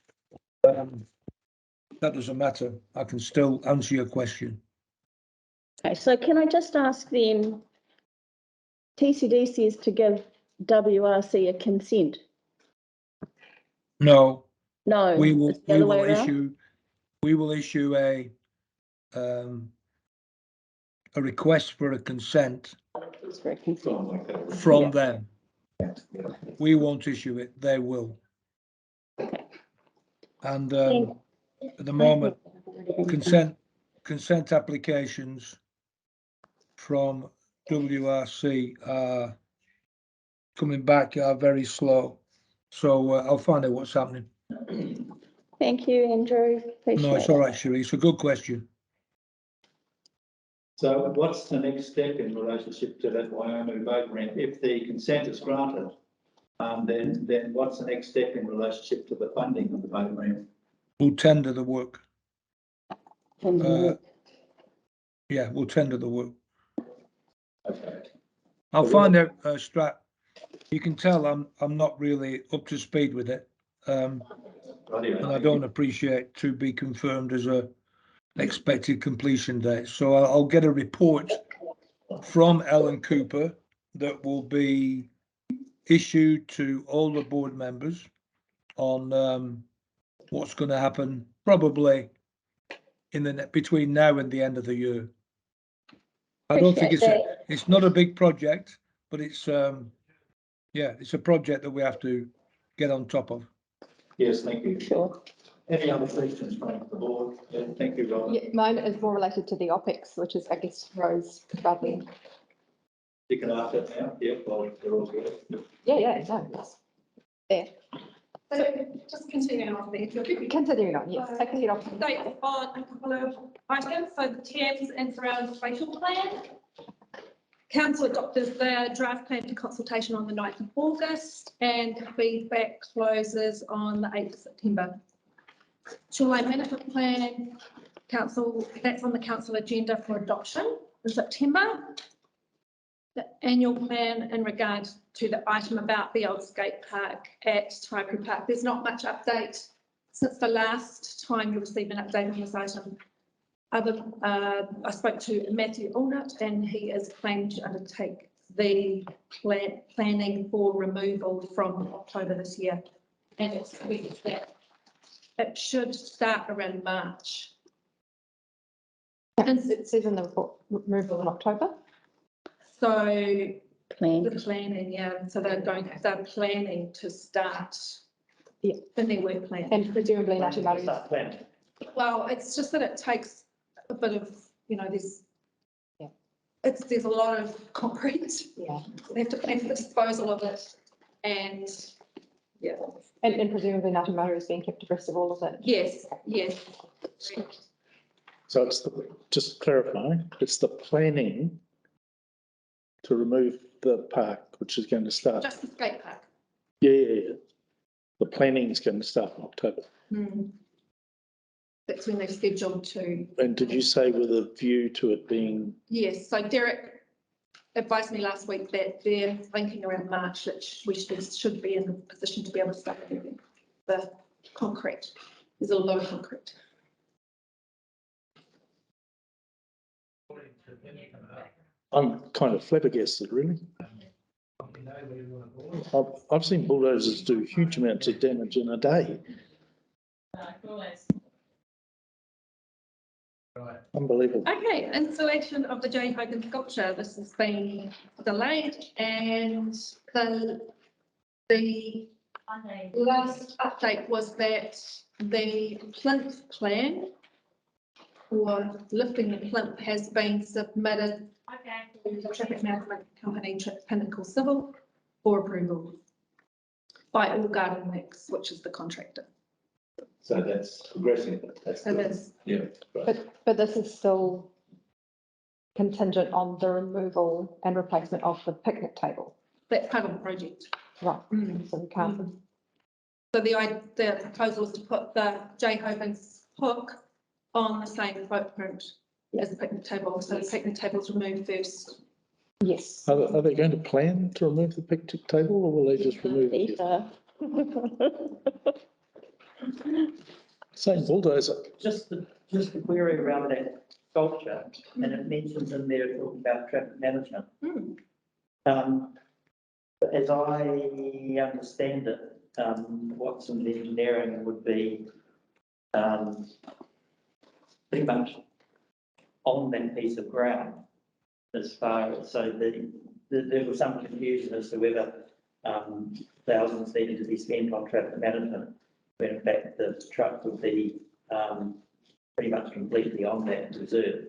that doesn't matter. I can still answer your question. Okay, so can I just ask then, TCD says to give WRC a consent? No, No, we will it's the other way around? issue a request for a consent It's for a consent. from them. We won't issue it, they will. Okay. And at the moment, consent applications from WRC are coming back, are very slow. So I'll find out what's happening. Thank you, Andrew. Appreciate No, it's all right, Cherie. It's a good question. So what's the next step in relationship to that Waimu boat ramp? If the consent is granted, then what's the next step in relationship to the funding of the boat ramp? We'll tender the work. it. Yeah, we'll tender the work. Okay. I'll find out, Strat. You can tell I'm not really up to speed with it. And I don't appreciate to be confirmed as a expected completion date. So I'll get a report from Ellen Cooper that will be issued to all the board members on what's going to happen probably in the between now and the end of the year. I don't think it's not a big project, but it's yeah, it's a project that we have to get on top of. Yes, thank you. Sure. Any other questions from the board? Yeah, thank you, Robert. Yeah, mine is more related to the OPEX, which is, I guess, Rose Bradley. You can ask it now. Yeah, well, they're all good. Yeah, no, that's there. So just continuing on there. Continuing on, yes, taking it off. Update on a couple of items. So the Thames and surround spatial plan. Council adopted the draft plan for consultation on the 9th of August and feedback closes on the 8th of September. Shoreline management plan, council, that's on the council agenda for adoption in September. The annual plan in regard to the item about the old skate park at Taipu Park. There's not much update since the last time you received an update on this item. I spoke to Matthew Allnut and he is planning to undertake the planning for removal from October this year. And it's that it should start around March. And it says in the report, removal in October. So Plan. the planning, yeah, so they're planning to start. Yeah. In their work plan. And presumably Ngāti Maru. Start planning. Well, it's just that it takes a bit of, there's. Yeah. There's a lot of concrete. Yeah. They have to plan for the disposal of it and, yeah. And presumably Ngāti Maru is being kept abreast of all of it. Yes, yes. So it's the, just to clarify, it's the planning to remove the park, which is going to start. Just the skate park. Yeah. The planning is going to start in October. That's when they've scheduled to. And did you say with a view to it being? Yes, so Derek advised me last week that they're thinking around March that we should be in a position to be able to start moving the concrete. There's a lot of concrete. I'm kind of flabbergasted, really. I've seen bulldozers do huge amounts of damage in a day. Unbelievable. Okay, installation of the J. Hogan sculpture. This has been delayed and the last update was that the plinth plan for lifting the plinth has been submitted to the traffic management company, Pinnacle Civil, for approval by All Garden Works, which is the contractor. So that's progressing. So that's, Yeah. But this is still contingent on the removal and replacement of the picnic table. that's part of the project. Right. So we can't. So the proposal is to put the J. Hogan's hook on the same footprint as the picnic table. So the picnic table's removed first. Yes. Are they going to plan to remove the picnic table or will they just remove it? Same bulldozer. Just the query around that sculpture, and it mentions in there talking about traffic management. As I understand it, what's in the engineering would be pretty much on that piece of ground as far as, so there was some confusion as to whether thousands needed to be spent on traffic management, when in fact the truck would be pretty much completely on that reserve.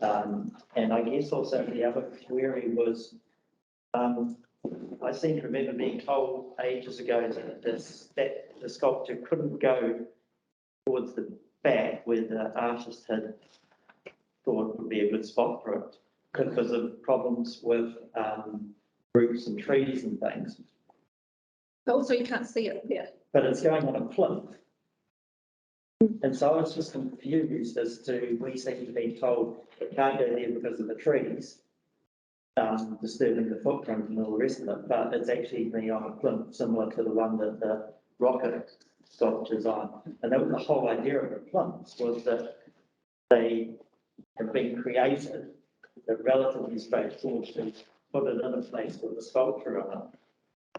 And I guess also the other query was, I seem to remember being told ages ago that the sculpture couldn't go towards the back where the artist had thought would be a good spot for it because of problems with roots and trees and things. But also you can't see it there. But it's going on a plinth. And so I was just confused as to, we seem to be told it can't go there because of the trees, disturbing the footprint and all the rest of it, but it's actually been on a plinth similar to the one that the rocket sculpture's on. And that was the whole idea of the plinths, was that they have been created, they're relatively straightforward to put it in a place with a sculpture on it,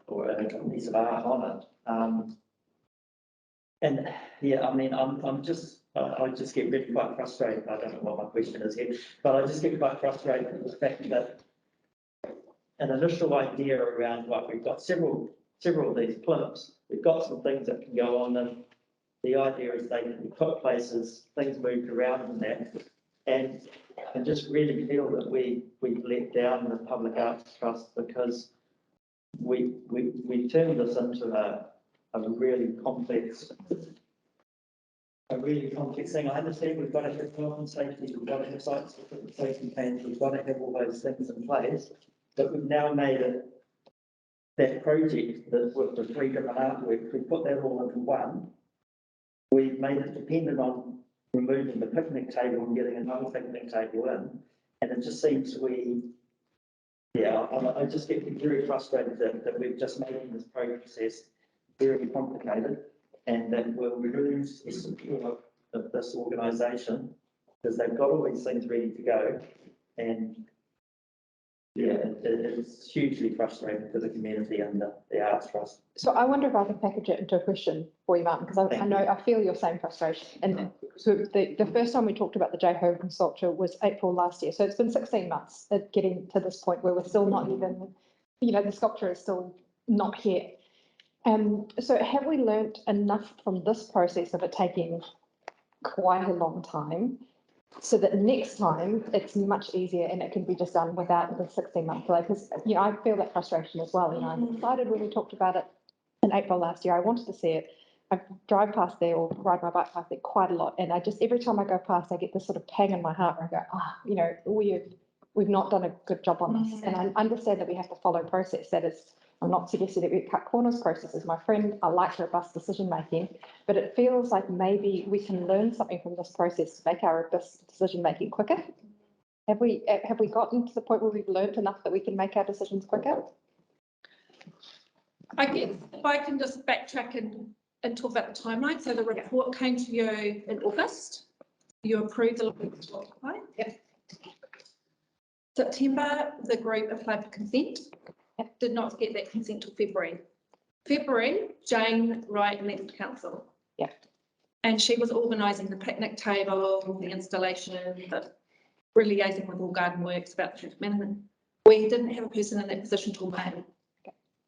or a piece of art on it. And yeah, I mean, I just get really quite frustrated. I don't know what my question is here, but I just get quite frustrated with the fact that an initial idea around what we've got several of these plinths, we've got some things that can go on, and the idea is they can be put places, things moved around in that, and I just really feel that we let down the Public Arts Trust because we turned this into a really complex thing. I understand we've got to have health and safety, we've got to have safety plans, we've got to have all those things in place, but we've now made it that project that with the 3 different artworks, we put that all into one. We've made it dependent on removing the picnic table and getting another picnic table in. And it just seems I just get very frustrated that we're just making this process very complicated and that we'll lose the support of this organisation because they've got all these things ready to go. And it's hugely frustrating for the community and the Arts Trust. So I wonder if I can package it into a question for you, Martin, because I feel your same frustration. And so the first time we talked about the J. Hogan sculpture was April last year. So it's been 16 months at getting to this point where we're still not even, the sculpture is still not here. So have we learnt enough from this process of it taking quite a long time so that next time it's much easier and it can be just done without the 16-month delay? Because, I feel that frustration as well. I was excited when we talked about it in April last year. I wanted to see it. I drive past there or ride my bike past it quite a lot. And every time I go past, I get this sort of pang in my heart where I go, we've not done a good job on this. And I understand that we have to follow process. I'm not suggesting that we cut corners processes. My friend, I like robust decision making, but it feels like maybe we can learn something from this process to make our robust decision making quicker. Have we gotten to the point where we've learned enough that we can make our decisions quicker? I guess if I can just backtrack and talk about the timeline. So the report came to you in August. You approved the report. Yep. September, the group applied for consent. Did not get that consent till February. Jane Wright left council. Yeah. And she was organising the picnic table, the installation, liaising with all garden works about the traffic management. We didn't have a person in that position till May.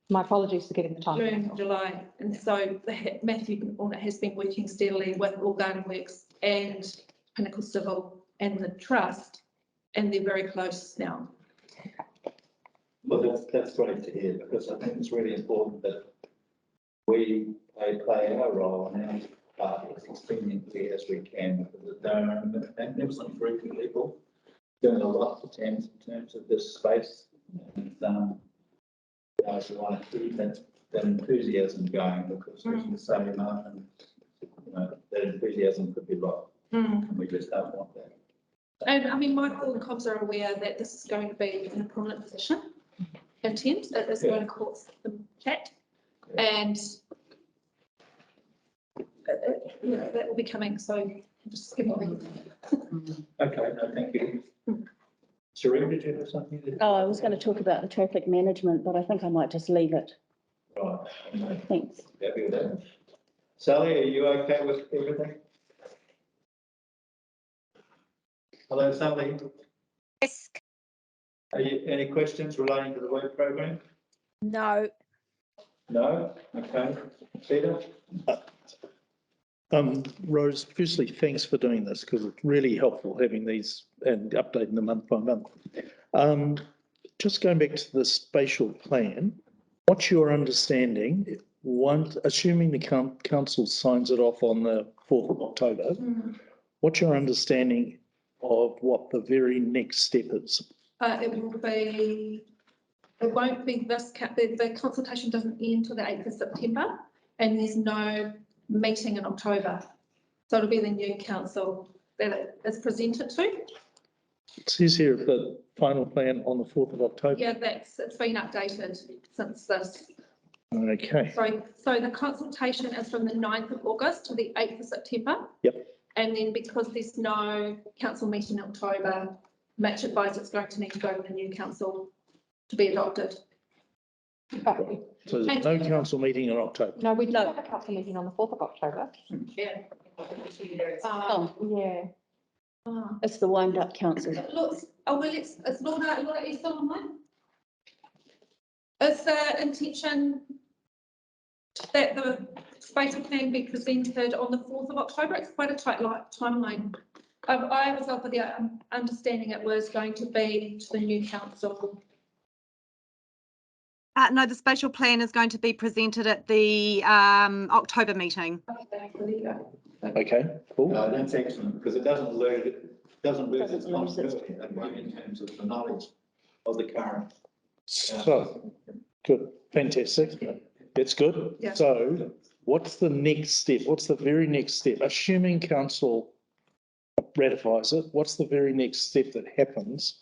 My apologies for getting the time. June, July. And so Matthew has been working steadily with all garden works and Pinnacle Civil and the trust, and they're very close now. Well, that's great to hear, because I think it's really important that we play our role and our part as expediently as we can, because there are a magnificent group of people doing a lot for Thames in terms of this space. And we want to keep that enthusiasm going, because as you say, Martin, that enthusiasm could be lost. And we just don't want that. And Michael and Cobbs are aware that this is going to be in a prominent position in Thames. It is going to cause the chat, and that will be coming. So just give me. Okay, no, thank you. Serena, did you have something? I was going to talk about the traffic management, but I think I might just leave it. Right. Okay. Thanks. Happy with that. Sally, are you okay with everything? Hello, Sally. Yes. Are you, any questions relating to the work program? No. No? Okay. Peter? Rose, firstly, thanks for doing this, because it's really helpful having these and updating them month by month. Just going back to the spatial plan, what's your understanding, assuming the council signs it off on the 4th of October, what's your understanding of what the very next step is? It won't be this, the consultation doesn't end till the 8th of September, and there's no meeting in October. So it'll be the new council that it is presented to. It says here the final plan on the 4th of October. Yeah, it's been updated since this. Okay. So the consultation is from the 9th of August to the 8th of September. Yep. And then because there's no council meeting in October, Mitch advised it's going to need to go to the new council to be adopted. So there's no council meeting in October? No, we do have a council meeting on the 4th of October. Yeah. Yeah. It's the wind-up council. It's Laura, are you still online? Is the intention that the spatial plan be presented on the 4th of October? It's quite a tight timeline. I was of the understanding it was going to be to the new council. No, the spatial plan is going to be presented at the October meeting. Okay, cool. No, that's excellent, because it doesn't lose its continuity in terms of the knowledge of the current. So, good, fantastic. That's good. Yeah. So what's the next step? What's the very next step? Assuming council ratifies it, what's the very next step that happens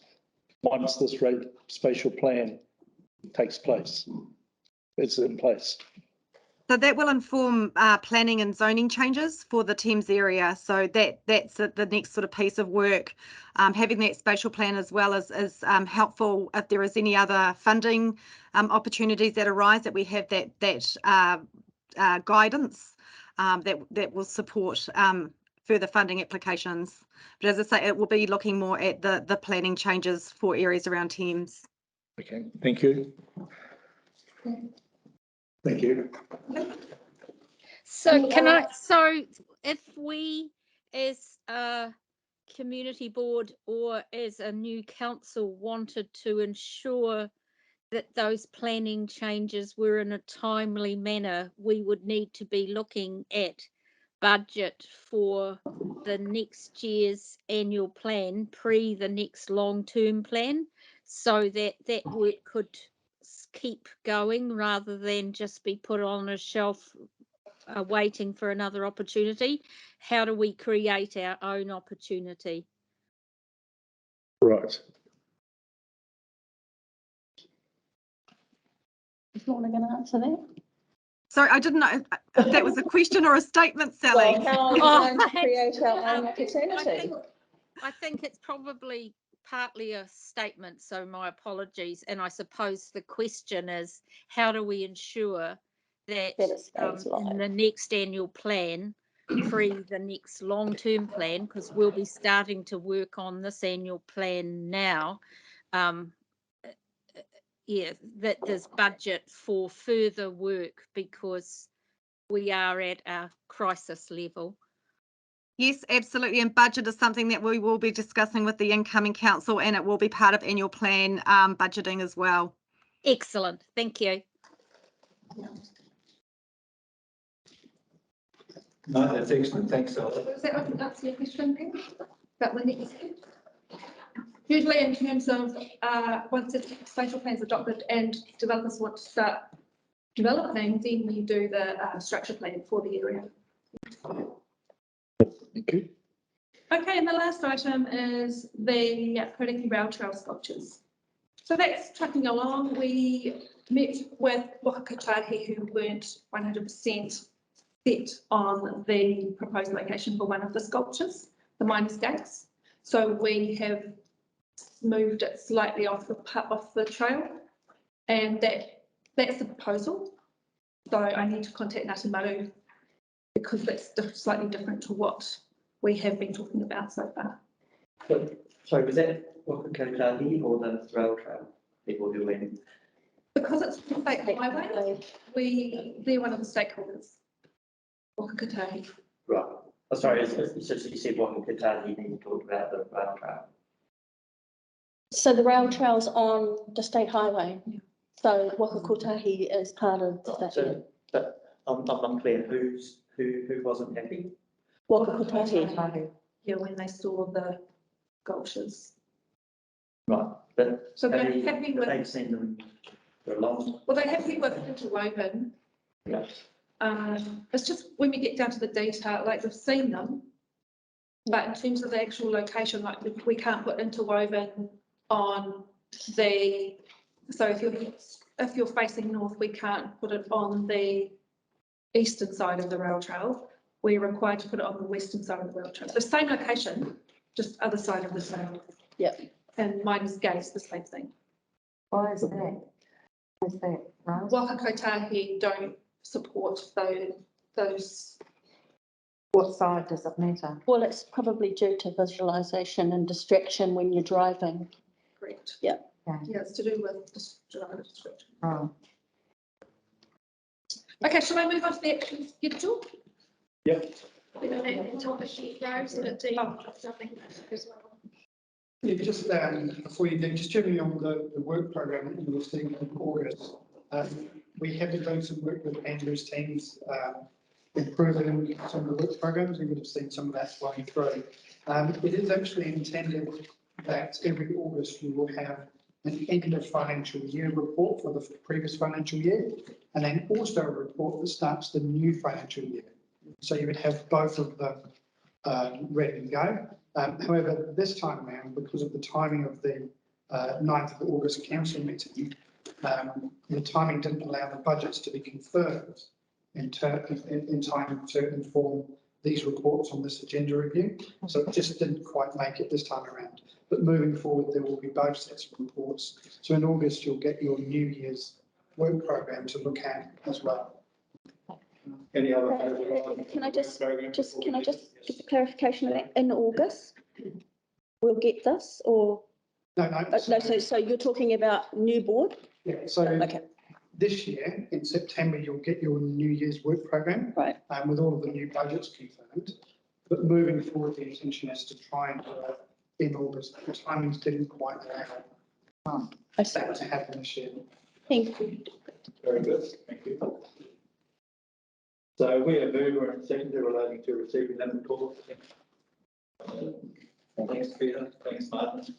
once this spatial plan takes place? It's in place. So that will inform planning and zoning changes for the Thames area. So that's the next sort of piece of work. Having that spatial plan as well is helpful if there is any other funding opportunities that arise, that we have that guidance that will support further funding applications. But as I say, it will be looking more at the planning changes for areas around Thames. Okay, thank you. Thank you. So so if we as a community board or as a new council wanted to ensure that those planning changes were in a timely manner, we would need to be looking at budget for the next year's annual plan, pre the next long-term plan, so that that work could keep going rather than just be put on a shelf waiting for another opportunity. How do we create our own opportunity? Right. Is Lorna going to answer that? Sorry, I didn't know if that was a question or a statement, Sally. Well, how are we going to create our own opportunity? I think it's probably partly a statement, so my apologies. And I suppose the question is, how do we ensure that in the next annual plan, pre the next long-term plan, because we'll be starting to work on this annual plan now, yeah, that there's budget for further work, because we are at a crisis level. Yes, absolutely. And budget is something that we will be discussing with the incoming council, and it will be part of annual plan budgeting as well. Excellent. Thank you. No, that's excellent. Thanks, Sally. Was that answer your question, Pam? About the next step? Usually in terms of once the spatial plan is adopted and developers want to start developing, then we do the structure plan for the area. Thank you. Okay, and the last item is the predicting rail trail sculptures. So that's trucking along. We met with Waka Kotahi, who weren't 100% set on the proposed location for one of the sculptures, the miners' gates. So we have moved it slightly off the trail, and that's the proposal. So I need to contact Ngāti Maru because that's slightly different to what we have been talking about so far. So, sorry, was that Waka Kotahi or the rail trail people who went? Because it's a state highway, they're one of the stakeholders. Waka Kotahi. Right. Oh, sorry, it's just you said Waka Kotahi, then you talked about the rail trail. So the rail trail's on the state highway. Yeah. So Waka Kotahi is part of that. So, but I'm unclear who wasn't happy. Waka Kotahi. Yeah, when they saw the sculptures. Right, but so they're happy with. They've seen them for a long. Well, they're happy with interwoven. Yeah. It's just when we get down to the detail, like we've seen them, but in terms of the actual location, like we can't put interwoven on the. So if you're facing north, we can't put it on the eastern side of the rail trail. We're required to put it on the western side of the rail trail. So same location, just other side of the trail. Yep. And minus gates, the same thing. Why is that? Why is that? Right? Waka Kotahi don't support those. What side does it matter? Well, it's probably due to visualization and distraction when you're driving. Correct. Yeah. Okay. Yeah, it's to do with driver distraction. Oh. Okay, shall I move on to the action schedule? Yep. We don't have to talk the sheet goes, but something as well. Yeah, just before you do, just generally on the work program that you will see in August, we have been doing some work with Andrew's teams, improving some of the work programs. We would have seen some of that flowing through. It is actually intended that every August we will have an end of financial year report for the previous financial year, and then also a report that starts the new financial year. So you would have both of them ready to go. However, this time around, because of the timing of the 9th of August council meeting, the timing didn't allow the budgets to be confirmed in time to inform these reports on this agenda review. So it just didn't quite make it this time around. But moving forward, there will be both sets of reports. So in August, you'll get your New Year's work programme to look at as well. Any other? Can I just get the clarification of that? In August, we'll get this, or? No. No, so you're talking about new board? Yeah, so Okay, this year, in September, you'll get your New Year's work programme. right. With all of the new budgets confirmed. But moving forward, the intention is to try and do it in August. The timings didn't quite allow that to happen this year. Thank you. Very good, thank you. So we have mover and seconder relating to receiving them reports. Thanks, Peter. Thanks, Martin.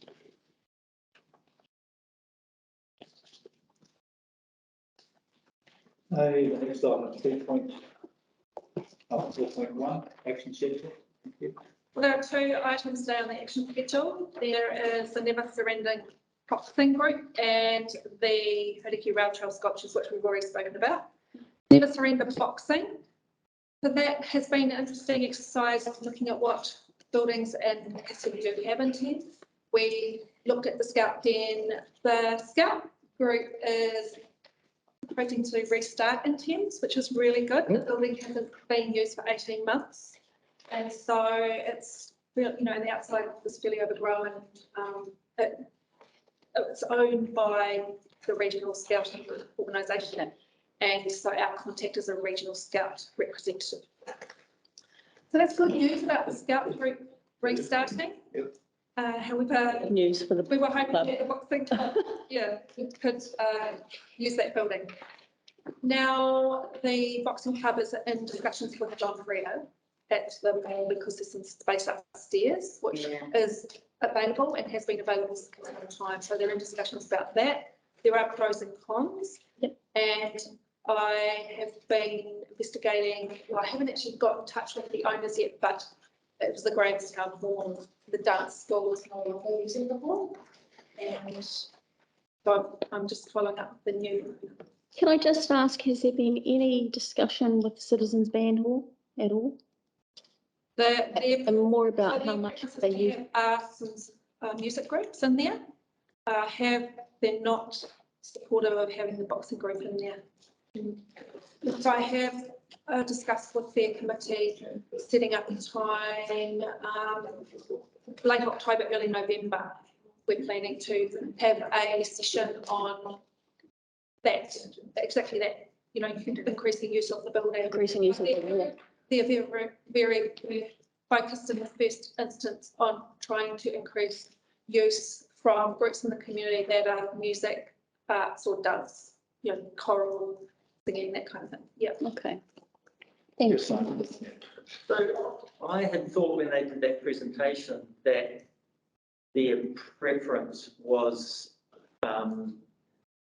Hey, the next item, 4.1, action schedule. Thank you. Well, there are two items today on the action schedule. There is the Never Surrendering Boxing Group and the Huriki Rail Trail Scotches, which we've already spoken about. Never Surrender Boxing. So that has been an interesting exercise looking at what buildings and capacity do we have in Thames. We looked at the Scout Den. The Scout group is hoping to restart in Thames, which is really good. The building hasn't been used for 18 months. And so it's really, the outside is fairly overgrown. It's owned by the regional scouting organisation. And so our contact is a regional scout representative. So that's good news about the scout group restarting. However, News for the we were hoping club. that the boxing club, could use that building. Now, the boxing club is in discussions with John Freo at the mall because there's some space upstairs, which is available and has been available for some time. So they're in discussions about that. There are pros and cons. And I have been investigating, well, I haven't actually got in touch with the owners yet, but it was the Grahamstown Hall, the dance school is no longer using the hall. And so I'm just following up the new. Can I just ask, has there been any discussion with Citizens Band Hall at all? And more about how much they use? Some music groups in there. They're not supportive of having the boxing group in there. So I have discussed with their committee setting up a time, late October, early November. We're planning to have a session on that, exactly that, increasing use of the building. Increasing use of the building. They're very, very focused in the first instance on trying to increase use from groups in the community that are music, arts or dance, choral, singing, that kind of thing. Yeah. Okay. Thank you. So I had thought when they did that presentation that their preference was a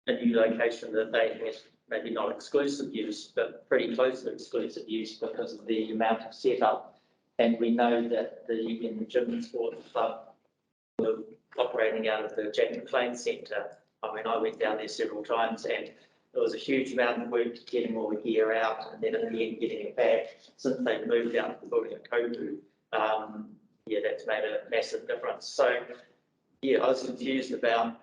new location that they had maybe not exclusive use, but pretty close to exclusive use because of the amount of setup. And we know that in the gym and sport club were operating out of the Jack McLean Centre. I mean, I went down there several times and there was a huge amount of work getting all the gear out and then at the end getting it back. Since they moved out to the building at Kopu, that's made a massive difference. So, I was confused about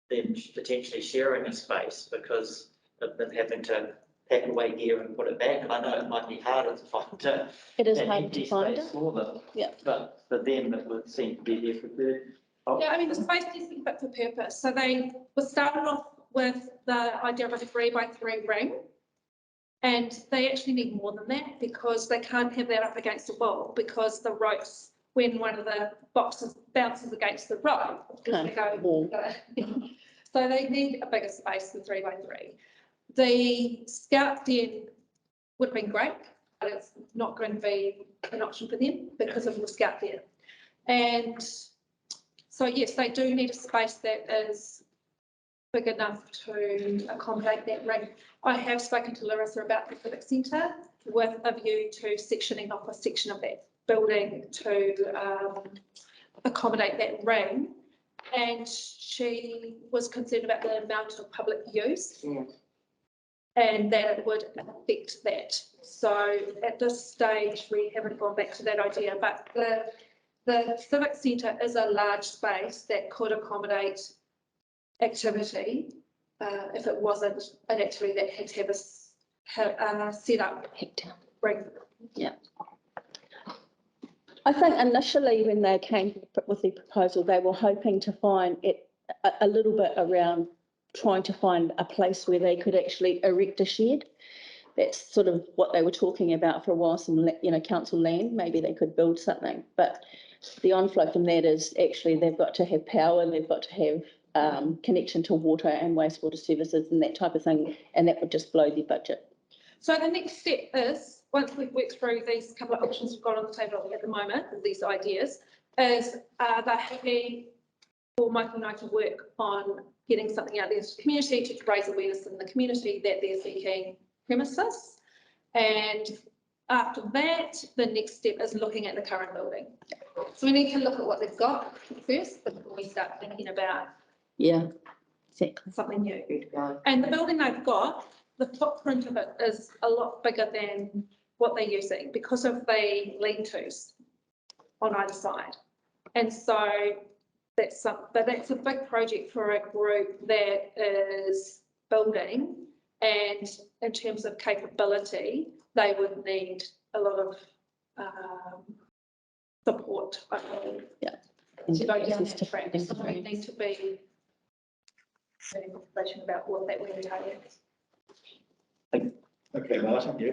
them potentially sharing a space because of them having to pack away gear and put it back. And I know it might be harder to find it is an hard empty to find space it. for them. Yeah. But for them, it would seem to be there for good. Yeah, I mean, the space is fit for purpose. So they were started off with the idea of a 3x3 ring. And they actually need more than that because they can't have that up against the wall because the ropes, when one of the boxes bounces against the rope, they go. So they need a bigger space than 3x3. The Scout Den would have been great, but it's not going to be an option for them because of the Scout Den. And so, yes, they do need a space that is big enough to accommodate that ring. I have spoken to Larissa about the civic centre with a view to sectioning off a section of that building to accommodate that ring. And she was concerned about the amount of public use. And that it would affect that. So at this stage, we haven't gone back to that idea, but the civic centre is a large space that could accommodate activity if it wasn't an activity that had to have a set up ring. Yeah. I think initially when they came with the proposal, they were hoping to find it a little bit around trying to find a place where they could actually erect a shed. That's sort of what they were talking about for a while, some, council land, maybe they could build something. But the onflow from that is actually they've got to have power, they've got to have connection to water and wastewater services and that type of thing, and that would just blow their budget. So the next step is, once we've worked through these couple of options we've got on the table at the moment, these ideas, is they're happy for Michael and I to work on getting something out there to the community to raise awareness in the community that they're seeking premises. And after that, the next step is looking at the current building. So we need to look at what they've got first before we start thinking about exactly something new. And the building they've got, the footprint of it is a lot bigger than what they're using because of the lean-tos on either side. And so that's a big project for a group that is building, and in terms of capability, they would need a lot of support, I believe, to go down that track. So we need to be having a conversation about what that would entail. Okay, Martin, yeah.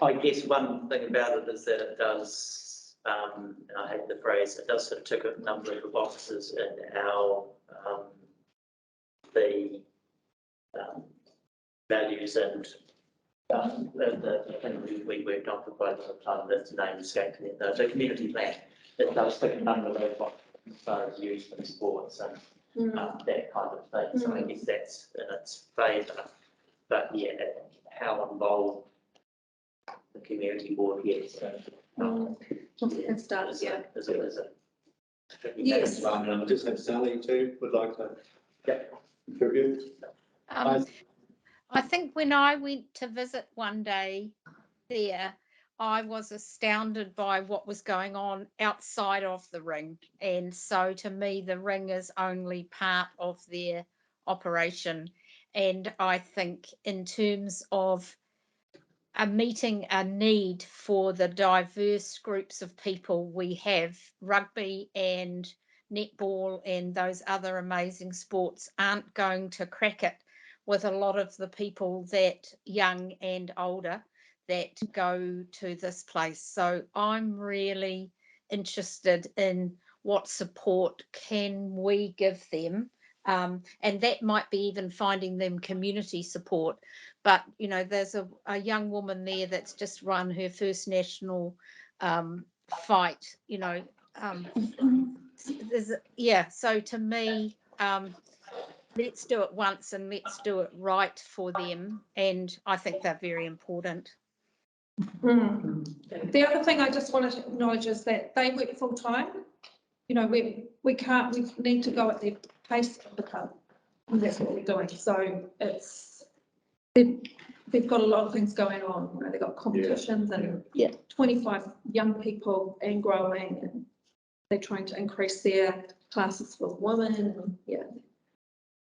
I guess one thing about it is that it does, and I hate the phrase, it does sort of tick a number of the boxes in our the values and the thing we worked on for quite a long time, that's the name escaped me, the community plan. It does tick a number of those boxes as far as youth and sports and that kind of thing. So I guess that's in its favour. But yeah, how involved the community board gets. And start, yeah. Is it? Yes. I just have Sally too, would like to contribute. I think when I went to visit one day there, I was astounded by what was going on outside of the ring. And so to me, the ring is only part of their operation. And I think in terms of meeting a need for the diverse groups of people we have, rugby and netball and those other amazing sports aren't going to crack it with a lot of the people that young and older that go to this place. So I'm really interested in what support can we give them. And that might be even finding them community support. But, there's a young woman there that's just run her first national fight, so to me, let's do it once and let's do it right for them. And I think they're very important. The other thing I just wanted to acknowledge is that they work full time. We need to go at their pace of the club. And that's what we're doing. So they've got a lot of things going on. They've got competitions and 25 young people and growing, and they're trying to increase their classes for women.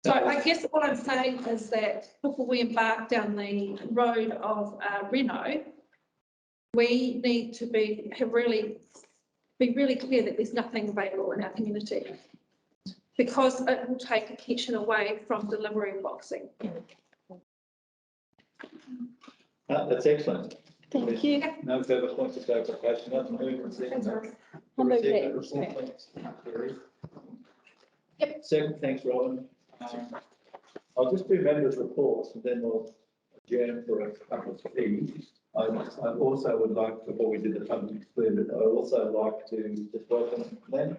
So I guess what I'm saying is that before we embark down the road of Reno, we need to be really clear that there's nothing available in our community, because it will take attention away from delivery of boxing. That's excellent. Thank you. No further points of clarification. I'll move that. Second, thanks, Robin. I'll just do members' reports and then we'll adjourn for a couple of tea. I also would like, before we do the public exclude, I also like to just welcome Glenn.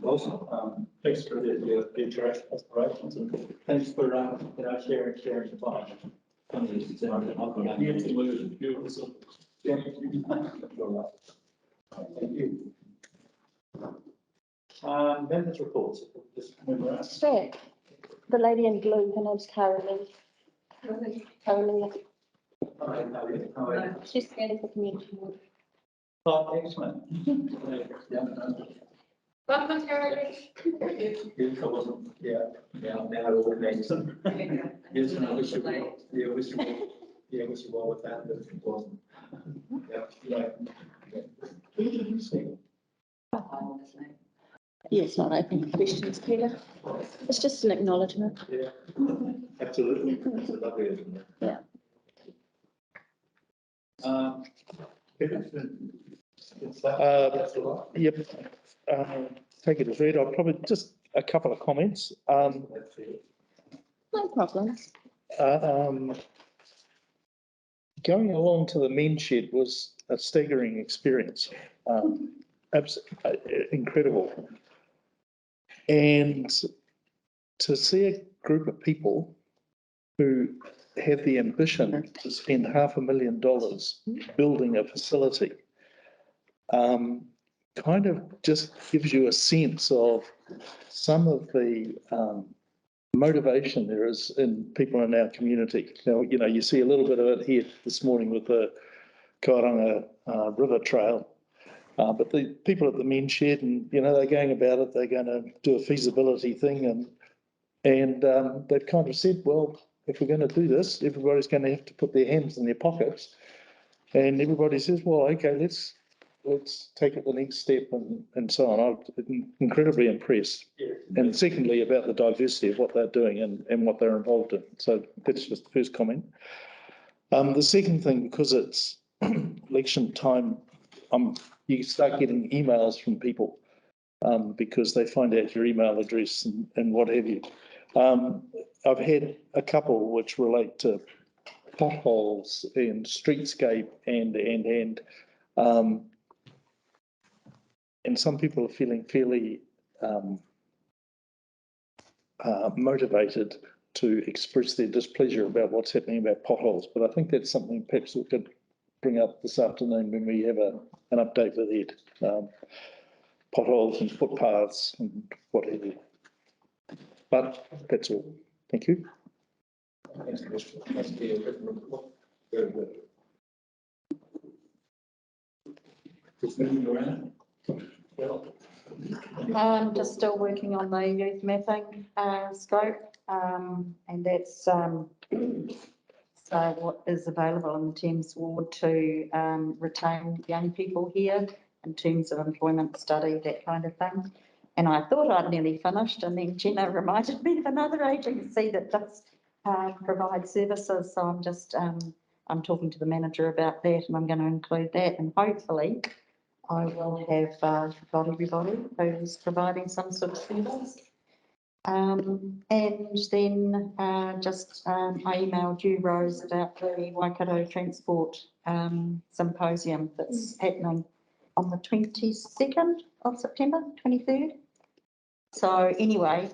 Awesome. Thanks for your future aspirations and thanks for sharing the time. Thank you. Members' reports. Just move around. So, the lady in blue, her name's Caroline. Caroline, Hi, how are you? How are you? she's standing for community board. Oh, excellent. Yeah, Welcome, Caroline. beautiful. Yeah, now all names. Yes, and I wish you well. Yeah, wish you well. Yeah, wish you well with that, but it wasn't. Yeah, Yeah, it's not open for questions, Peter. It's just an acknowledgement. yeah, absolutely. It's lovely, isn't it? Yeah. Peter? That's all right. Yep. Take it as read. I'll probably just a couple of comments. That's it. No problem. Going along to the men's shed was a staggering experience. Incredible. And to see a group of people who have the ambition to spend $500,000 building a facility kind of just gives you a sense of some of the motivation there is in people in our community. Now, you know, you see a little bit of it here this morning with the Kauranga River Trail. But the people at the men's shed, and you know, they're going about it. They're going to do a feasibility thing, and they've kind of said, well, if we're going to do this, everybody's going to have to put their hands in their pockets. And everybody says, well, okay, let's take it the next step, and so on. I'm incredibly impressed. Yeah. And secondly, about the diversity of what they're doing and what they're involved in. So that's just the first comment. The second thing, because it's election time, you start getting emails from people because they find out your email address and what have you. I've had a couple which relate to potholes and streetscape and some people are feeling fairly motivated to express their displeasure about what's happening about potholes. But I think that's something perhaps we could bring up this afternoon when we have an update with Ed. Potholes and footpaths and what have you. But that's all. Thank you. Thanks, Commissioner. Must be a written report. Very good. Just moving around. Well, I'm just still working on the youth mapping scope, and that's so what is available in the Thames ward to retain young people here in terms of employment, study, that kind of thing. And I thought I'd nearly finished, and then Jenna reminded me of another agency that does provide services. So I'm just I'm talking to the manager about that, and I'm going to include that, and hopefully I will have got everybody who's providing some sort of service. And then I emailed you, Rose, about the Waikato Transport Symposium that's happening on the 22nd of September, 23rd. So anyway,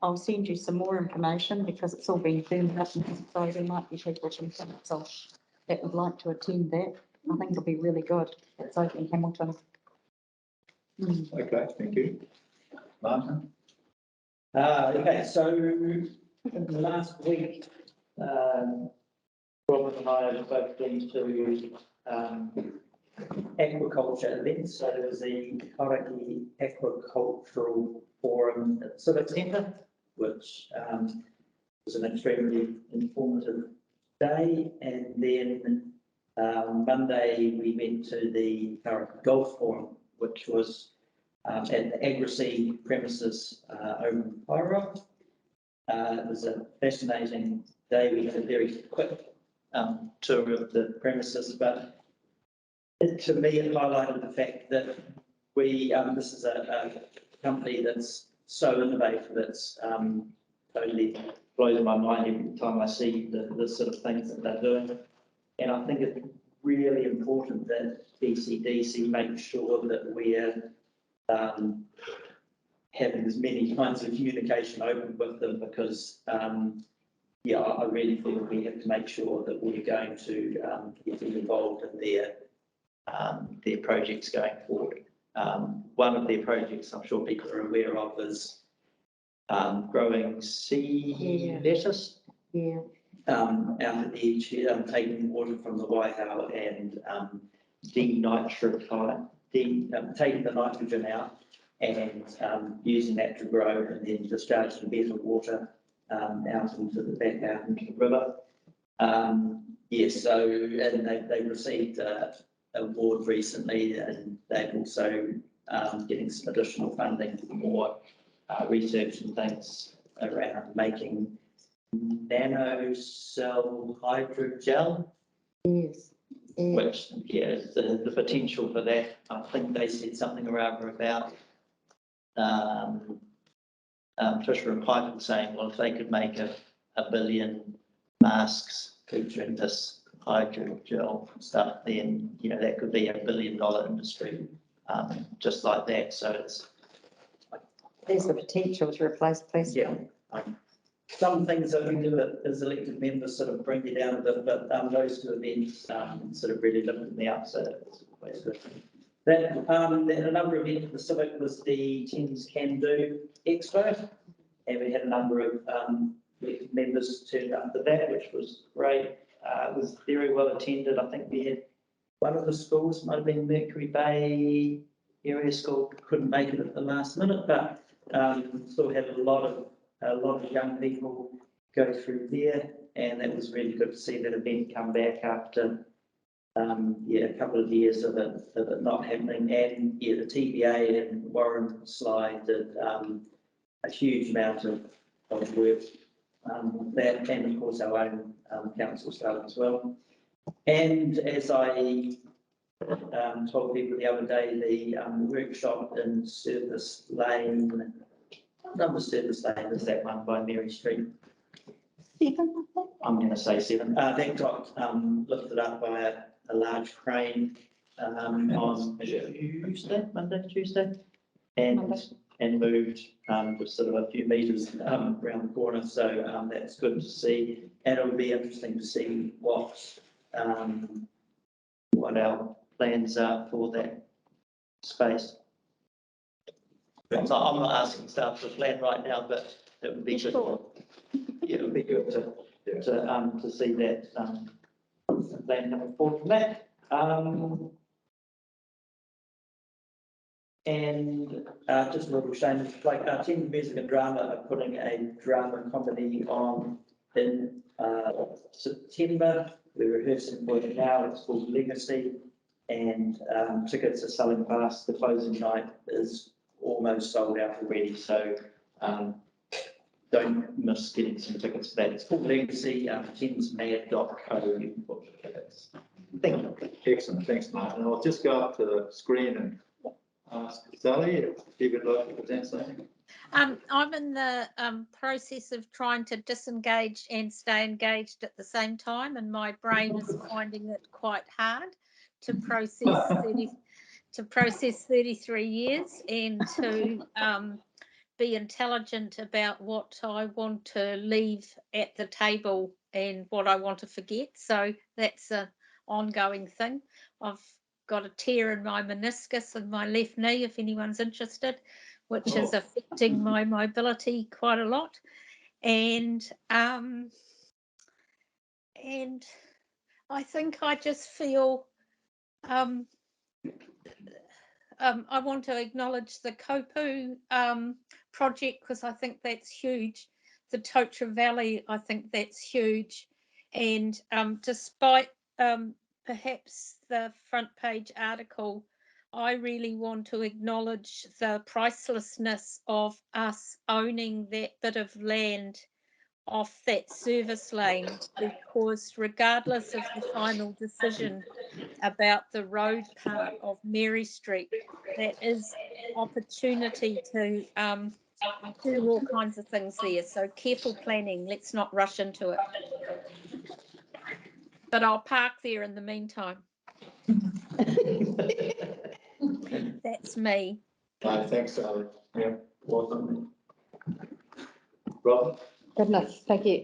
I'll send you some more information because it's all been firmed up, so there might be people from council that would like to attend that. I think it'll be really good. It's over in Hamilton. okay, thank you. Martin? Okay, so in the last week, Robin and I have both been to aquaculture events. So there was the Karaki Aquacultural Forum at the Civic Centre, which was an extremely informative day. And then on Monday, we went to the Karaki Golf Forum, which was at the Agrosea premises over in Paira. It was a fascinating day. We had a very quick tour of the premises, but to me, it highlighted the fact that this is a company that's so innovative. It's totally blows my mind every time I see the sort of things that they're doing. And I think it's really important that DCDC makes sure that we're having as many kinds of communication open with them because, yeah, I really think we have to make sure that we're going to get involved in their their projects going forward. One of their projects I'm sure people are aware of is growing sea lettuce. Out at the edge, taking water from the Waihau and taking the nitrogen out and using that to grow and then discharging better water out into the back out into the river. Yes, so and they received an award recently, and they've also getting some additional funding for more research and things around making nano cell hydrogel. Yes. Which, yeah, the potential for that, I think they said something around about Fisher and Paykel saying, well, if they could make a billion masks featuring this hydrogel stuff, then, you know, that could be $1 billion industry, just like that. So it's. There's the potential to replace plastic. Yeah. Some things that we do as elected members sort of bring you down a bit, but those two events sort of really lifted me up, so it's always good. That another event for the Civic was the Thames Can Do Expo, and we had a number of elected members turned up to that, which was great. It was very well attended. I think we had one of the schools, might have been Mercury Bay Area School, couldn't make it at the last minute, but still had a lot of young people go through there, and it was really good to see that event come back after a couple of years of it not happening. And yeah, the TVA and Warren Slide did a huge amount of work that, and of course our own council staff as well. And as I told people the other day, the workshop in Service Lane, Service Lane is that one by Mary Street. 7, I'm going to say 7. That got lifted up by a large crane on Tuesday, and moved just sort of a few metres around the corner. So that's good to see, and it'll be interesting to see what our plans are for that space. So I'm not asking staff to plan right now, but it would be good. Yeah, it would be good to see that plan coming forward from that. And just a little shame, like Thames Music and Drama are putting a drama comedy on in September. We're rehearsing for it now. It's called Legacy, and tickets are selling fast. The closing night is almost sold out already, so don't miss getting some tickets for that. It's called Legacy, thamesmad.co. You can book the tickets. Thank you. Excellent, thanks, Martin. I'll just go up to the screen and ask Sally if she would like to present something. I'm in the process of trying to disengage and stay engaged at the same time, and my brain is finding it quite hard to process 33 years and to be intelligent about what I want to leave at the table and what I want to forget. So that's an ongoing thing. I've got a tear in my meniscus in my left knee, if anyone's interested, which is affecting my mobility quite a lot. And I think I just feel I want to acknowledge the Kopu project, because I think that's huge. The Totra Valley, I think that's huge. And despite perhaps the front page article, I really want to acknowledge the pricelessness of us owning that bit of land off that service lane, because regardless of the final decision about the road part of Mary Street, that is opportunity to do all kinds of things there. So careful planning, let's not rush into it. But I'll park there in the meantime. That's me. Thanks, Sally. Yeah, welcome. Rob? Goodness, thank you.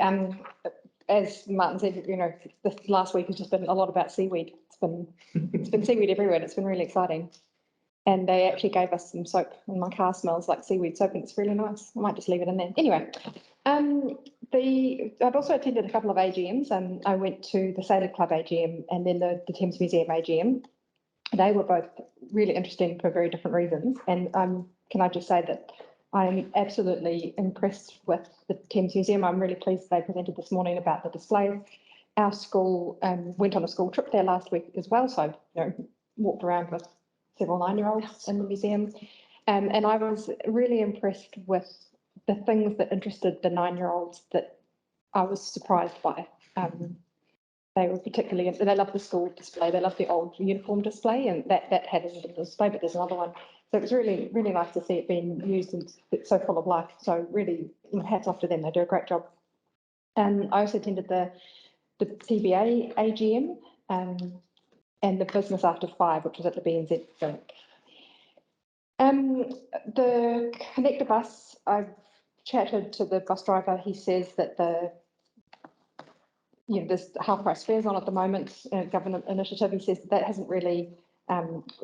As Martin said, you know, this last week has just been a lot about seaweed. It's it's been seaweed everywhere. And it's been really exciting. And they actually gave us some soap, and my car smells like seaweed soap, and it's really nice. I might just leave it in there. Anyway, I've also attended a couple of AGMs. I went to the Sailor Club AGM and then the Thames Museum AGM. They were both really interesting for very different reasons. And can I just say that I'm absolutely impressed with the Thames Museum. I'm really pleased they presented this morning about the displays. Our school went on a school trip there last week as well, so walked around with several 9-year-olds in the museum. And I was really impressed with the things that interested the 9-year-olds that I was surprised by. They were particularly, they love the school display, they love the old uniform display, and that had a display, but there's another one. So it was really, really nice to see it being used, and it's so full of life. So really, hats off to them, they do a great job. And I also attended the PBA AGM, and the Business After 5, which was at the BNZ Bank. The connector bus, I've chatted to the bus driver. He says that there's half price fares on at the moment, government initiative. He says that hasn't really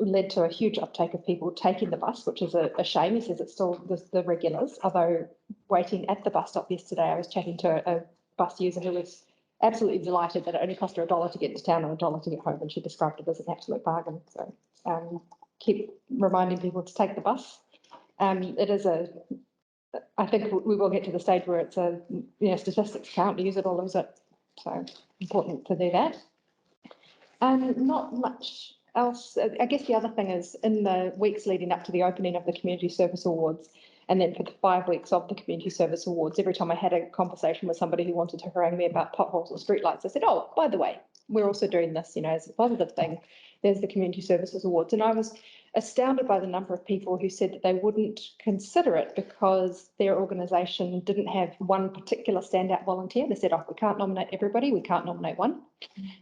led to a huge uptake of people taking the bus, which is a shame. He says it's still the regulars, although waiting at the bus stop yesterday, I was chatting to a bus user who was absolutely delighted that it only cost her $1 to get into town and $1 to get home, and she described it as an absolute bargain. So keep reminding people to take the bus. It is I think we will get to the stage where it's statistics count, use it or lose it. So important to do that. Not much else. I guess the other thing is, in the weeks leading up to the opening of the Community Service Awards, and then for the 5 weeks of the Community Service Awards, every time I had a conversation with somebody who wanted to harangue me about potholes or streetlights, I said, oh, by the way, we're also doing this, as a positive thing. There's the Community Services Awards. And I was astounded by the number of people who said that they wouldn't consider it because their organisation didn't have one particular standout volunteer. They said, oh, we can't nominate everybody, we can't nominate one,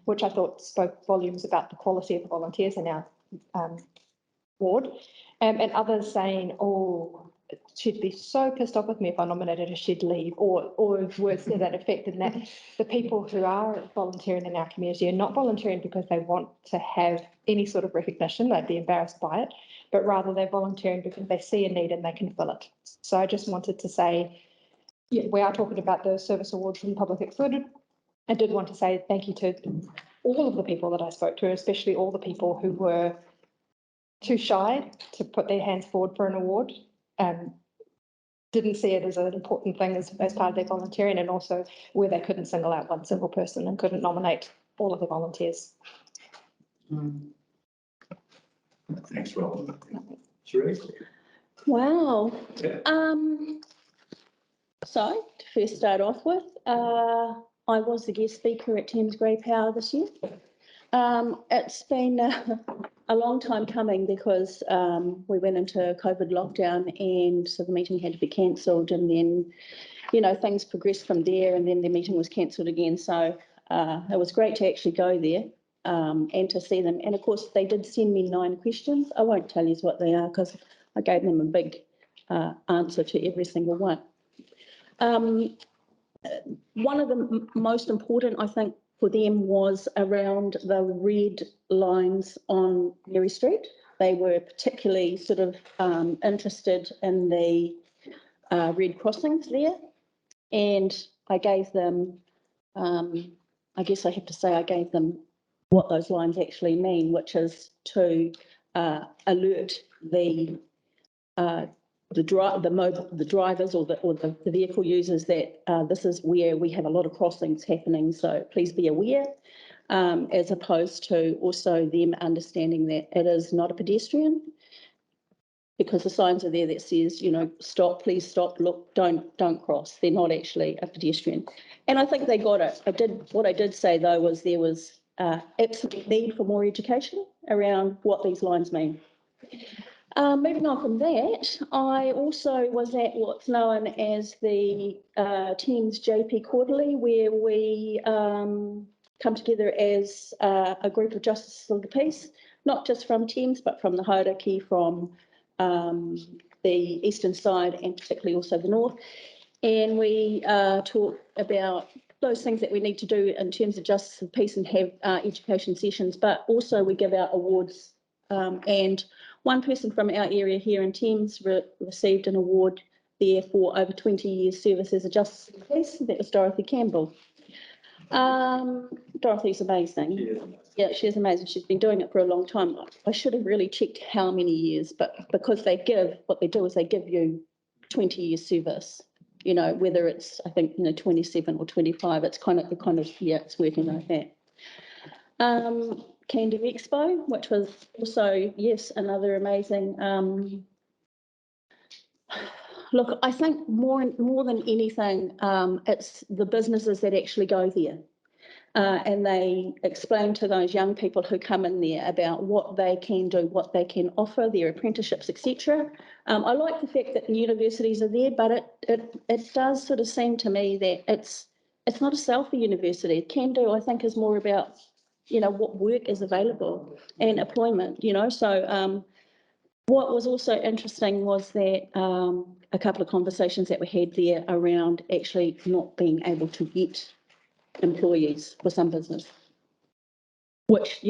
which I thought spoke volumes about the quality of the volunteers in our ward. And others saying, oh, she'd be so pissed off with me if I nominated her, she'd leave, or words to that effect. And that the people who are volunteering in our community are not volunteering because they want to have any sort of recognition, they'd be embarrassed by it, but rather they're volunteering because they see a need and they can fill it. So I just wanted to say, we are talking about the service awards from Public Excluded. I did want to say thank you to all of the people that I spoke to, especially all the people who were too shy to put their hands forward for an award. Didn't see it as an important thing as part of their volunteering, and also where they couldn't single out one single person and couldn't nominate all of the volunteers. Thanks, Rob. Sheree? Wow. Yeah. So to first start off with, I was the guest speaker at Thames Grey Power this year. It's been a long time coming because we went into COVID lockdown, and so the meeting had to be cancelled, and then, things progressed from there, and then the meeting was cancelled again. So it was great to actually go there and to see them. And of course, they did send me 9 questions. I won't tell you what they are because I gave them a big answer to every single one. One of the most important, I think, for them was around the red lines on Mary Street. They were particularly sort of interested in the red crossings there. And I gave them, I guess I have to say I gave them what those lines actually mean, which is to alert the drivers or the vehicle users that this is where we have a lot of crossings happening, so please be aware, as opposed to also them understanding that it is not a pedestrian, because the signs are there that says, stop, please stop, look, don't cross. They're not actually a pedestrian. And I think they got it. What I did say though was there was absolute need for more education around what these lines mean. Moving on from that, I also was at what's known as the Thames JP Quarterly, where we come together as a group of Justices of the Peace, not just from Thames, but from the Hauraki, from the eastern side, and particularly also the north. And we talk about those things that we need to do in terms of justice of peace and have education sessions, but also we give out awards. And one person from our area here in Thames received an award there for over 20 years service as a justice of peace. That was Dorothy Campbell. Dorothy's amazing. Yeah, she's amazing. She's been doing it for a long time. I should have really checked how many years, but because what they do is they give you 20 years service. You know, whether it's, I think, 27 or 25, it's kind of, yeah, it's working like that. Can Do Expo, which was also, yes, another amazing, look, I think more than anything, it's the businesses that actually go there. And they explain to those young people who come in there about what they can do, what they can offer, their apprenticeships, etc. I like the fact that the universities are there, but it does sort of seem to me that it's not a selfie university. Can Do, I think, is more about, what work is available and employment, So what was also interesting was that a couple of conversations that we had there around actually not being able to get employees for some business, which,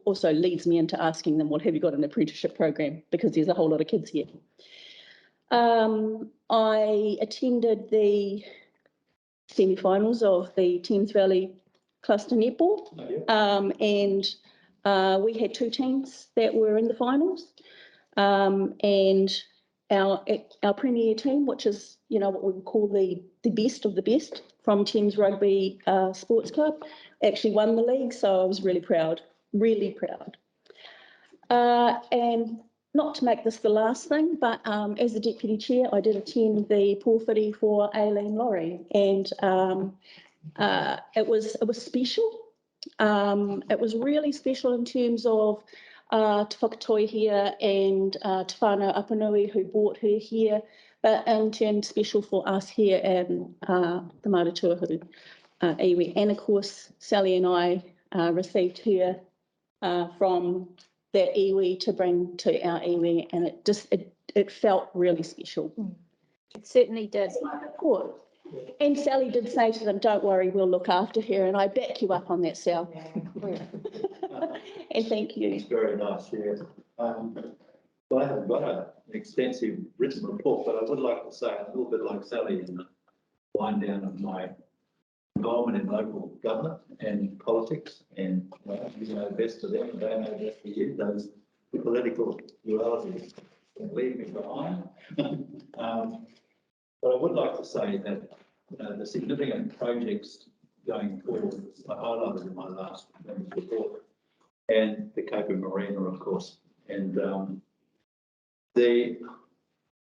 also leads me into asking them, well, have you got an apprenticeship program? Because there's a whole lot of kids here. I attended the semi-finals of the Thames Valley Cluster Netball, and we had 2 teams that were in the finals, and our premier team, which is, what we would call the best of the best from Thames Rugby Sports Club, actually won the league. So I was really proud. And not to make this the last thing, but as the deputy chair, I did attend the porphyry for Aileen Laurie, and it was special. It was really special in terms of Te Whakatoi here and Te Whānau Apanui who brought her here, but in turn special for us here in the Maratuahu iwi. And of course, Sally and I received her from that iwi to bring to our iwi, and it felt really special. It certainly did. Cool. And Sally did say to them, don't worry, we'll look after her, and I back you up on that, Sal. And thank you. It's very nice, yeah. Well, I haven't got an extensive written report, but I would like to say a little bit like Sally in the wind down of my involvement in local government and politics, and you know best for them, they know best for you. Those political dualities can leave me behind. But I would like to say that the significant projects going forward, I highlighted in my last report, and the Cape Marina, of course, and the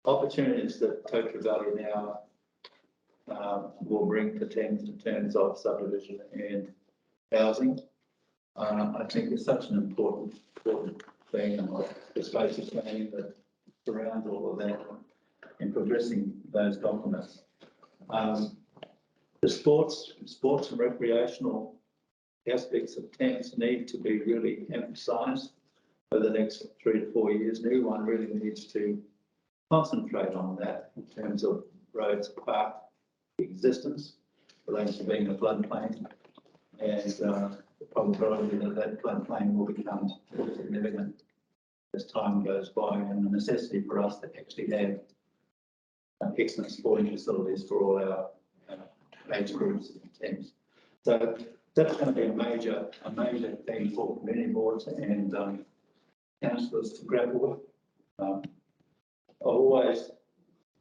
opportunities that Tokyo Valley now will bring to Thames in terms of subdivision and housing. I think it's such an important thing, and the spatial planning that surrounds all of that in progressing those documents. The sports and recreational aspects of Thames need to be really emphasised over the next 3 to 4 years. New one really needs to concentrate on that in terms of roads, park existence, relating to being a floodplain, and the probability that floodplain will become significant as time goes by, and the necessity for us to actually have excellent sporting facilities for all our age groups in Thames. So that's going to be a major thing for community boards and councillors to grapple with. I've always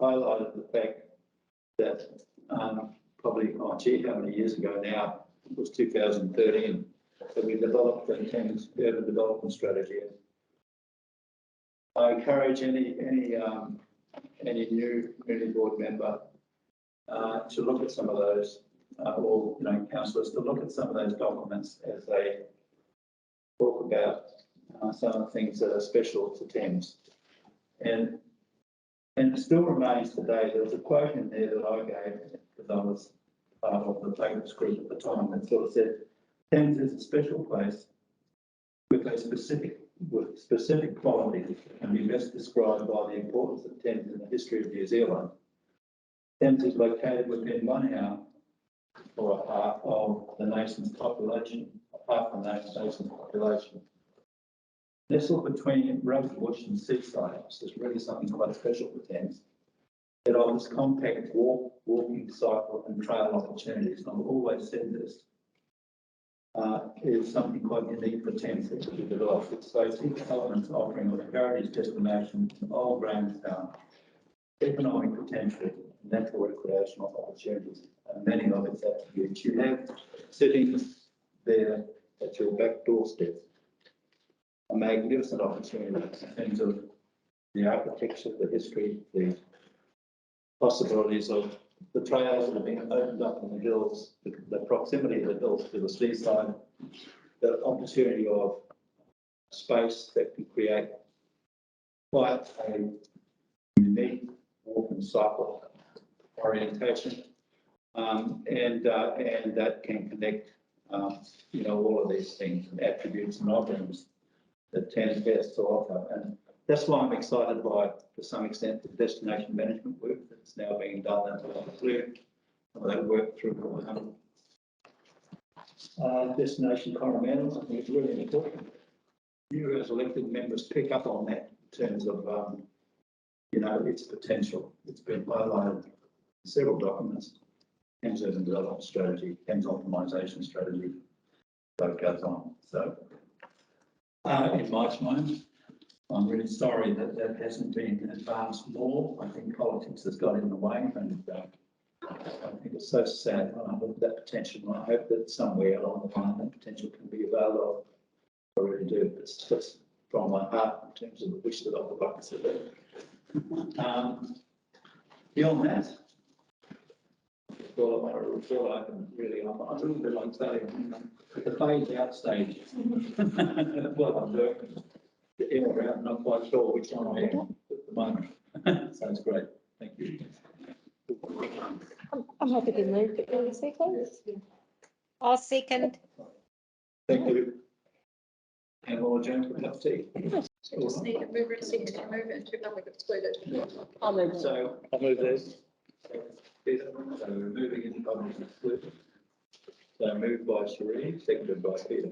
highlighted the fact that probably, how many years ago now, it was 2013, that we developed the Thames Urban Development Strategy. I encourage any new community board member to look at some of those, or councillors to look at some of those documents as they talk about some of the things that are special to Thames. And it still remains today. There was a quote in there that I gave because I was part of the focus group at the time, that sort of said, Thames is a special place with specific qualities that can be best described by the importance of Thames in the history of New Zealand. Thames is located within 1 hour for half of the nation's population, half the nation's population. Nestled between Rosebush and Seaside, this is really something quite special for Thames. It offers compact walking, cycle and trail opportunities, and I've always said this. Is something quite unique for Thames to develop. So each elements offering a heritage destination, old Grahamstown, economic potential, natural recreational opportunities, and many of its attributes. You have sitting there at your back doorstep a magnificent opportunity in terms of the architecture, the history, the possibilities of the trails that have been opened up in the hills, the proximity of the hills to the seaside, the opportunity of space that can create quite a unique walk and cycle orientation, and that can connect, all of these things and attributes and offerings that Thames has to offer. And that's why I'm excited by, to some extent, the destination management work that's now being done at Exclude. That work through destination correspondence. I think it's really important. You as elected members pick up on that in terms of, its potential. It's been highlighted in several documents. Thames Urban Development Strategy, Thames Optimisation Strategy, so it goes on. So, in my mind, I'm really sorry that that hasn't been advanced more. I think politics has got in the way, and I think it's so sad. I look at that potential, and I hope that somewhere along the line that potential can be available. I really do. It's just from my heart in terms of the wish that I would like to see. Beyond that, well, I want to report I can really, I'm a little bit like saying the phase out stage. Well, I'm working in around, not quite sure which one I am at the moment. Sounds great. Thank you. I'm happy to move it in a second. I'll second. Thank you. And we'll adjourn for a cup of tea. We just need a mover and a second to move it into public excluded. I'll move it. So I'll move this. So we're moving into public exclusion. So moved by Sheree, seconded by Peter.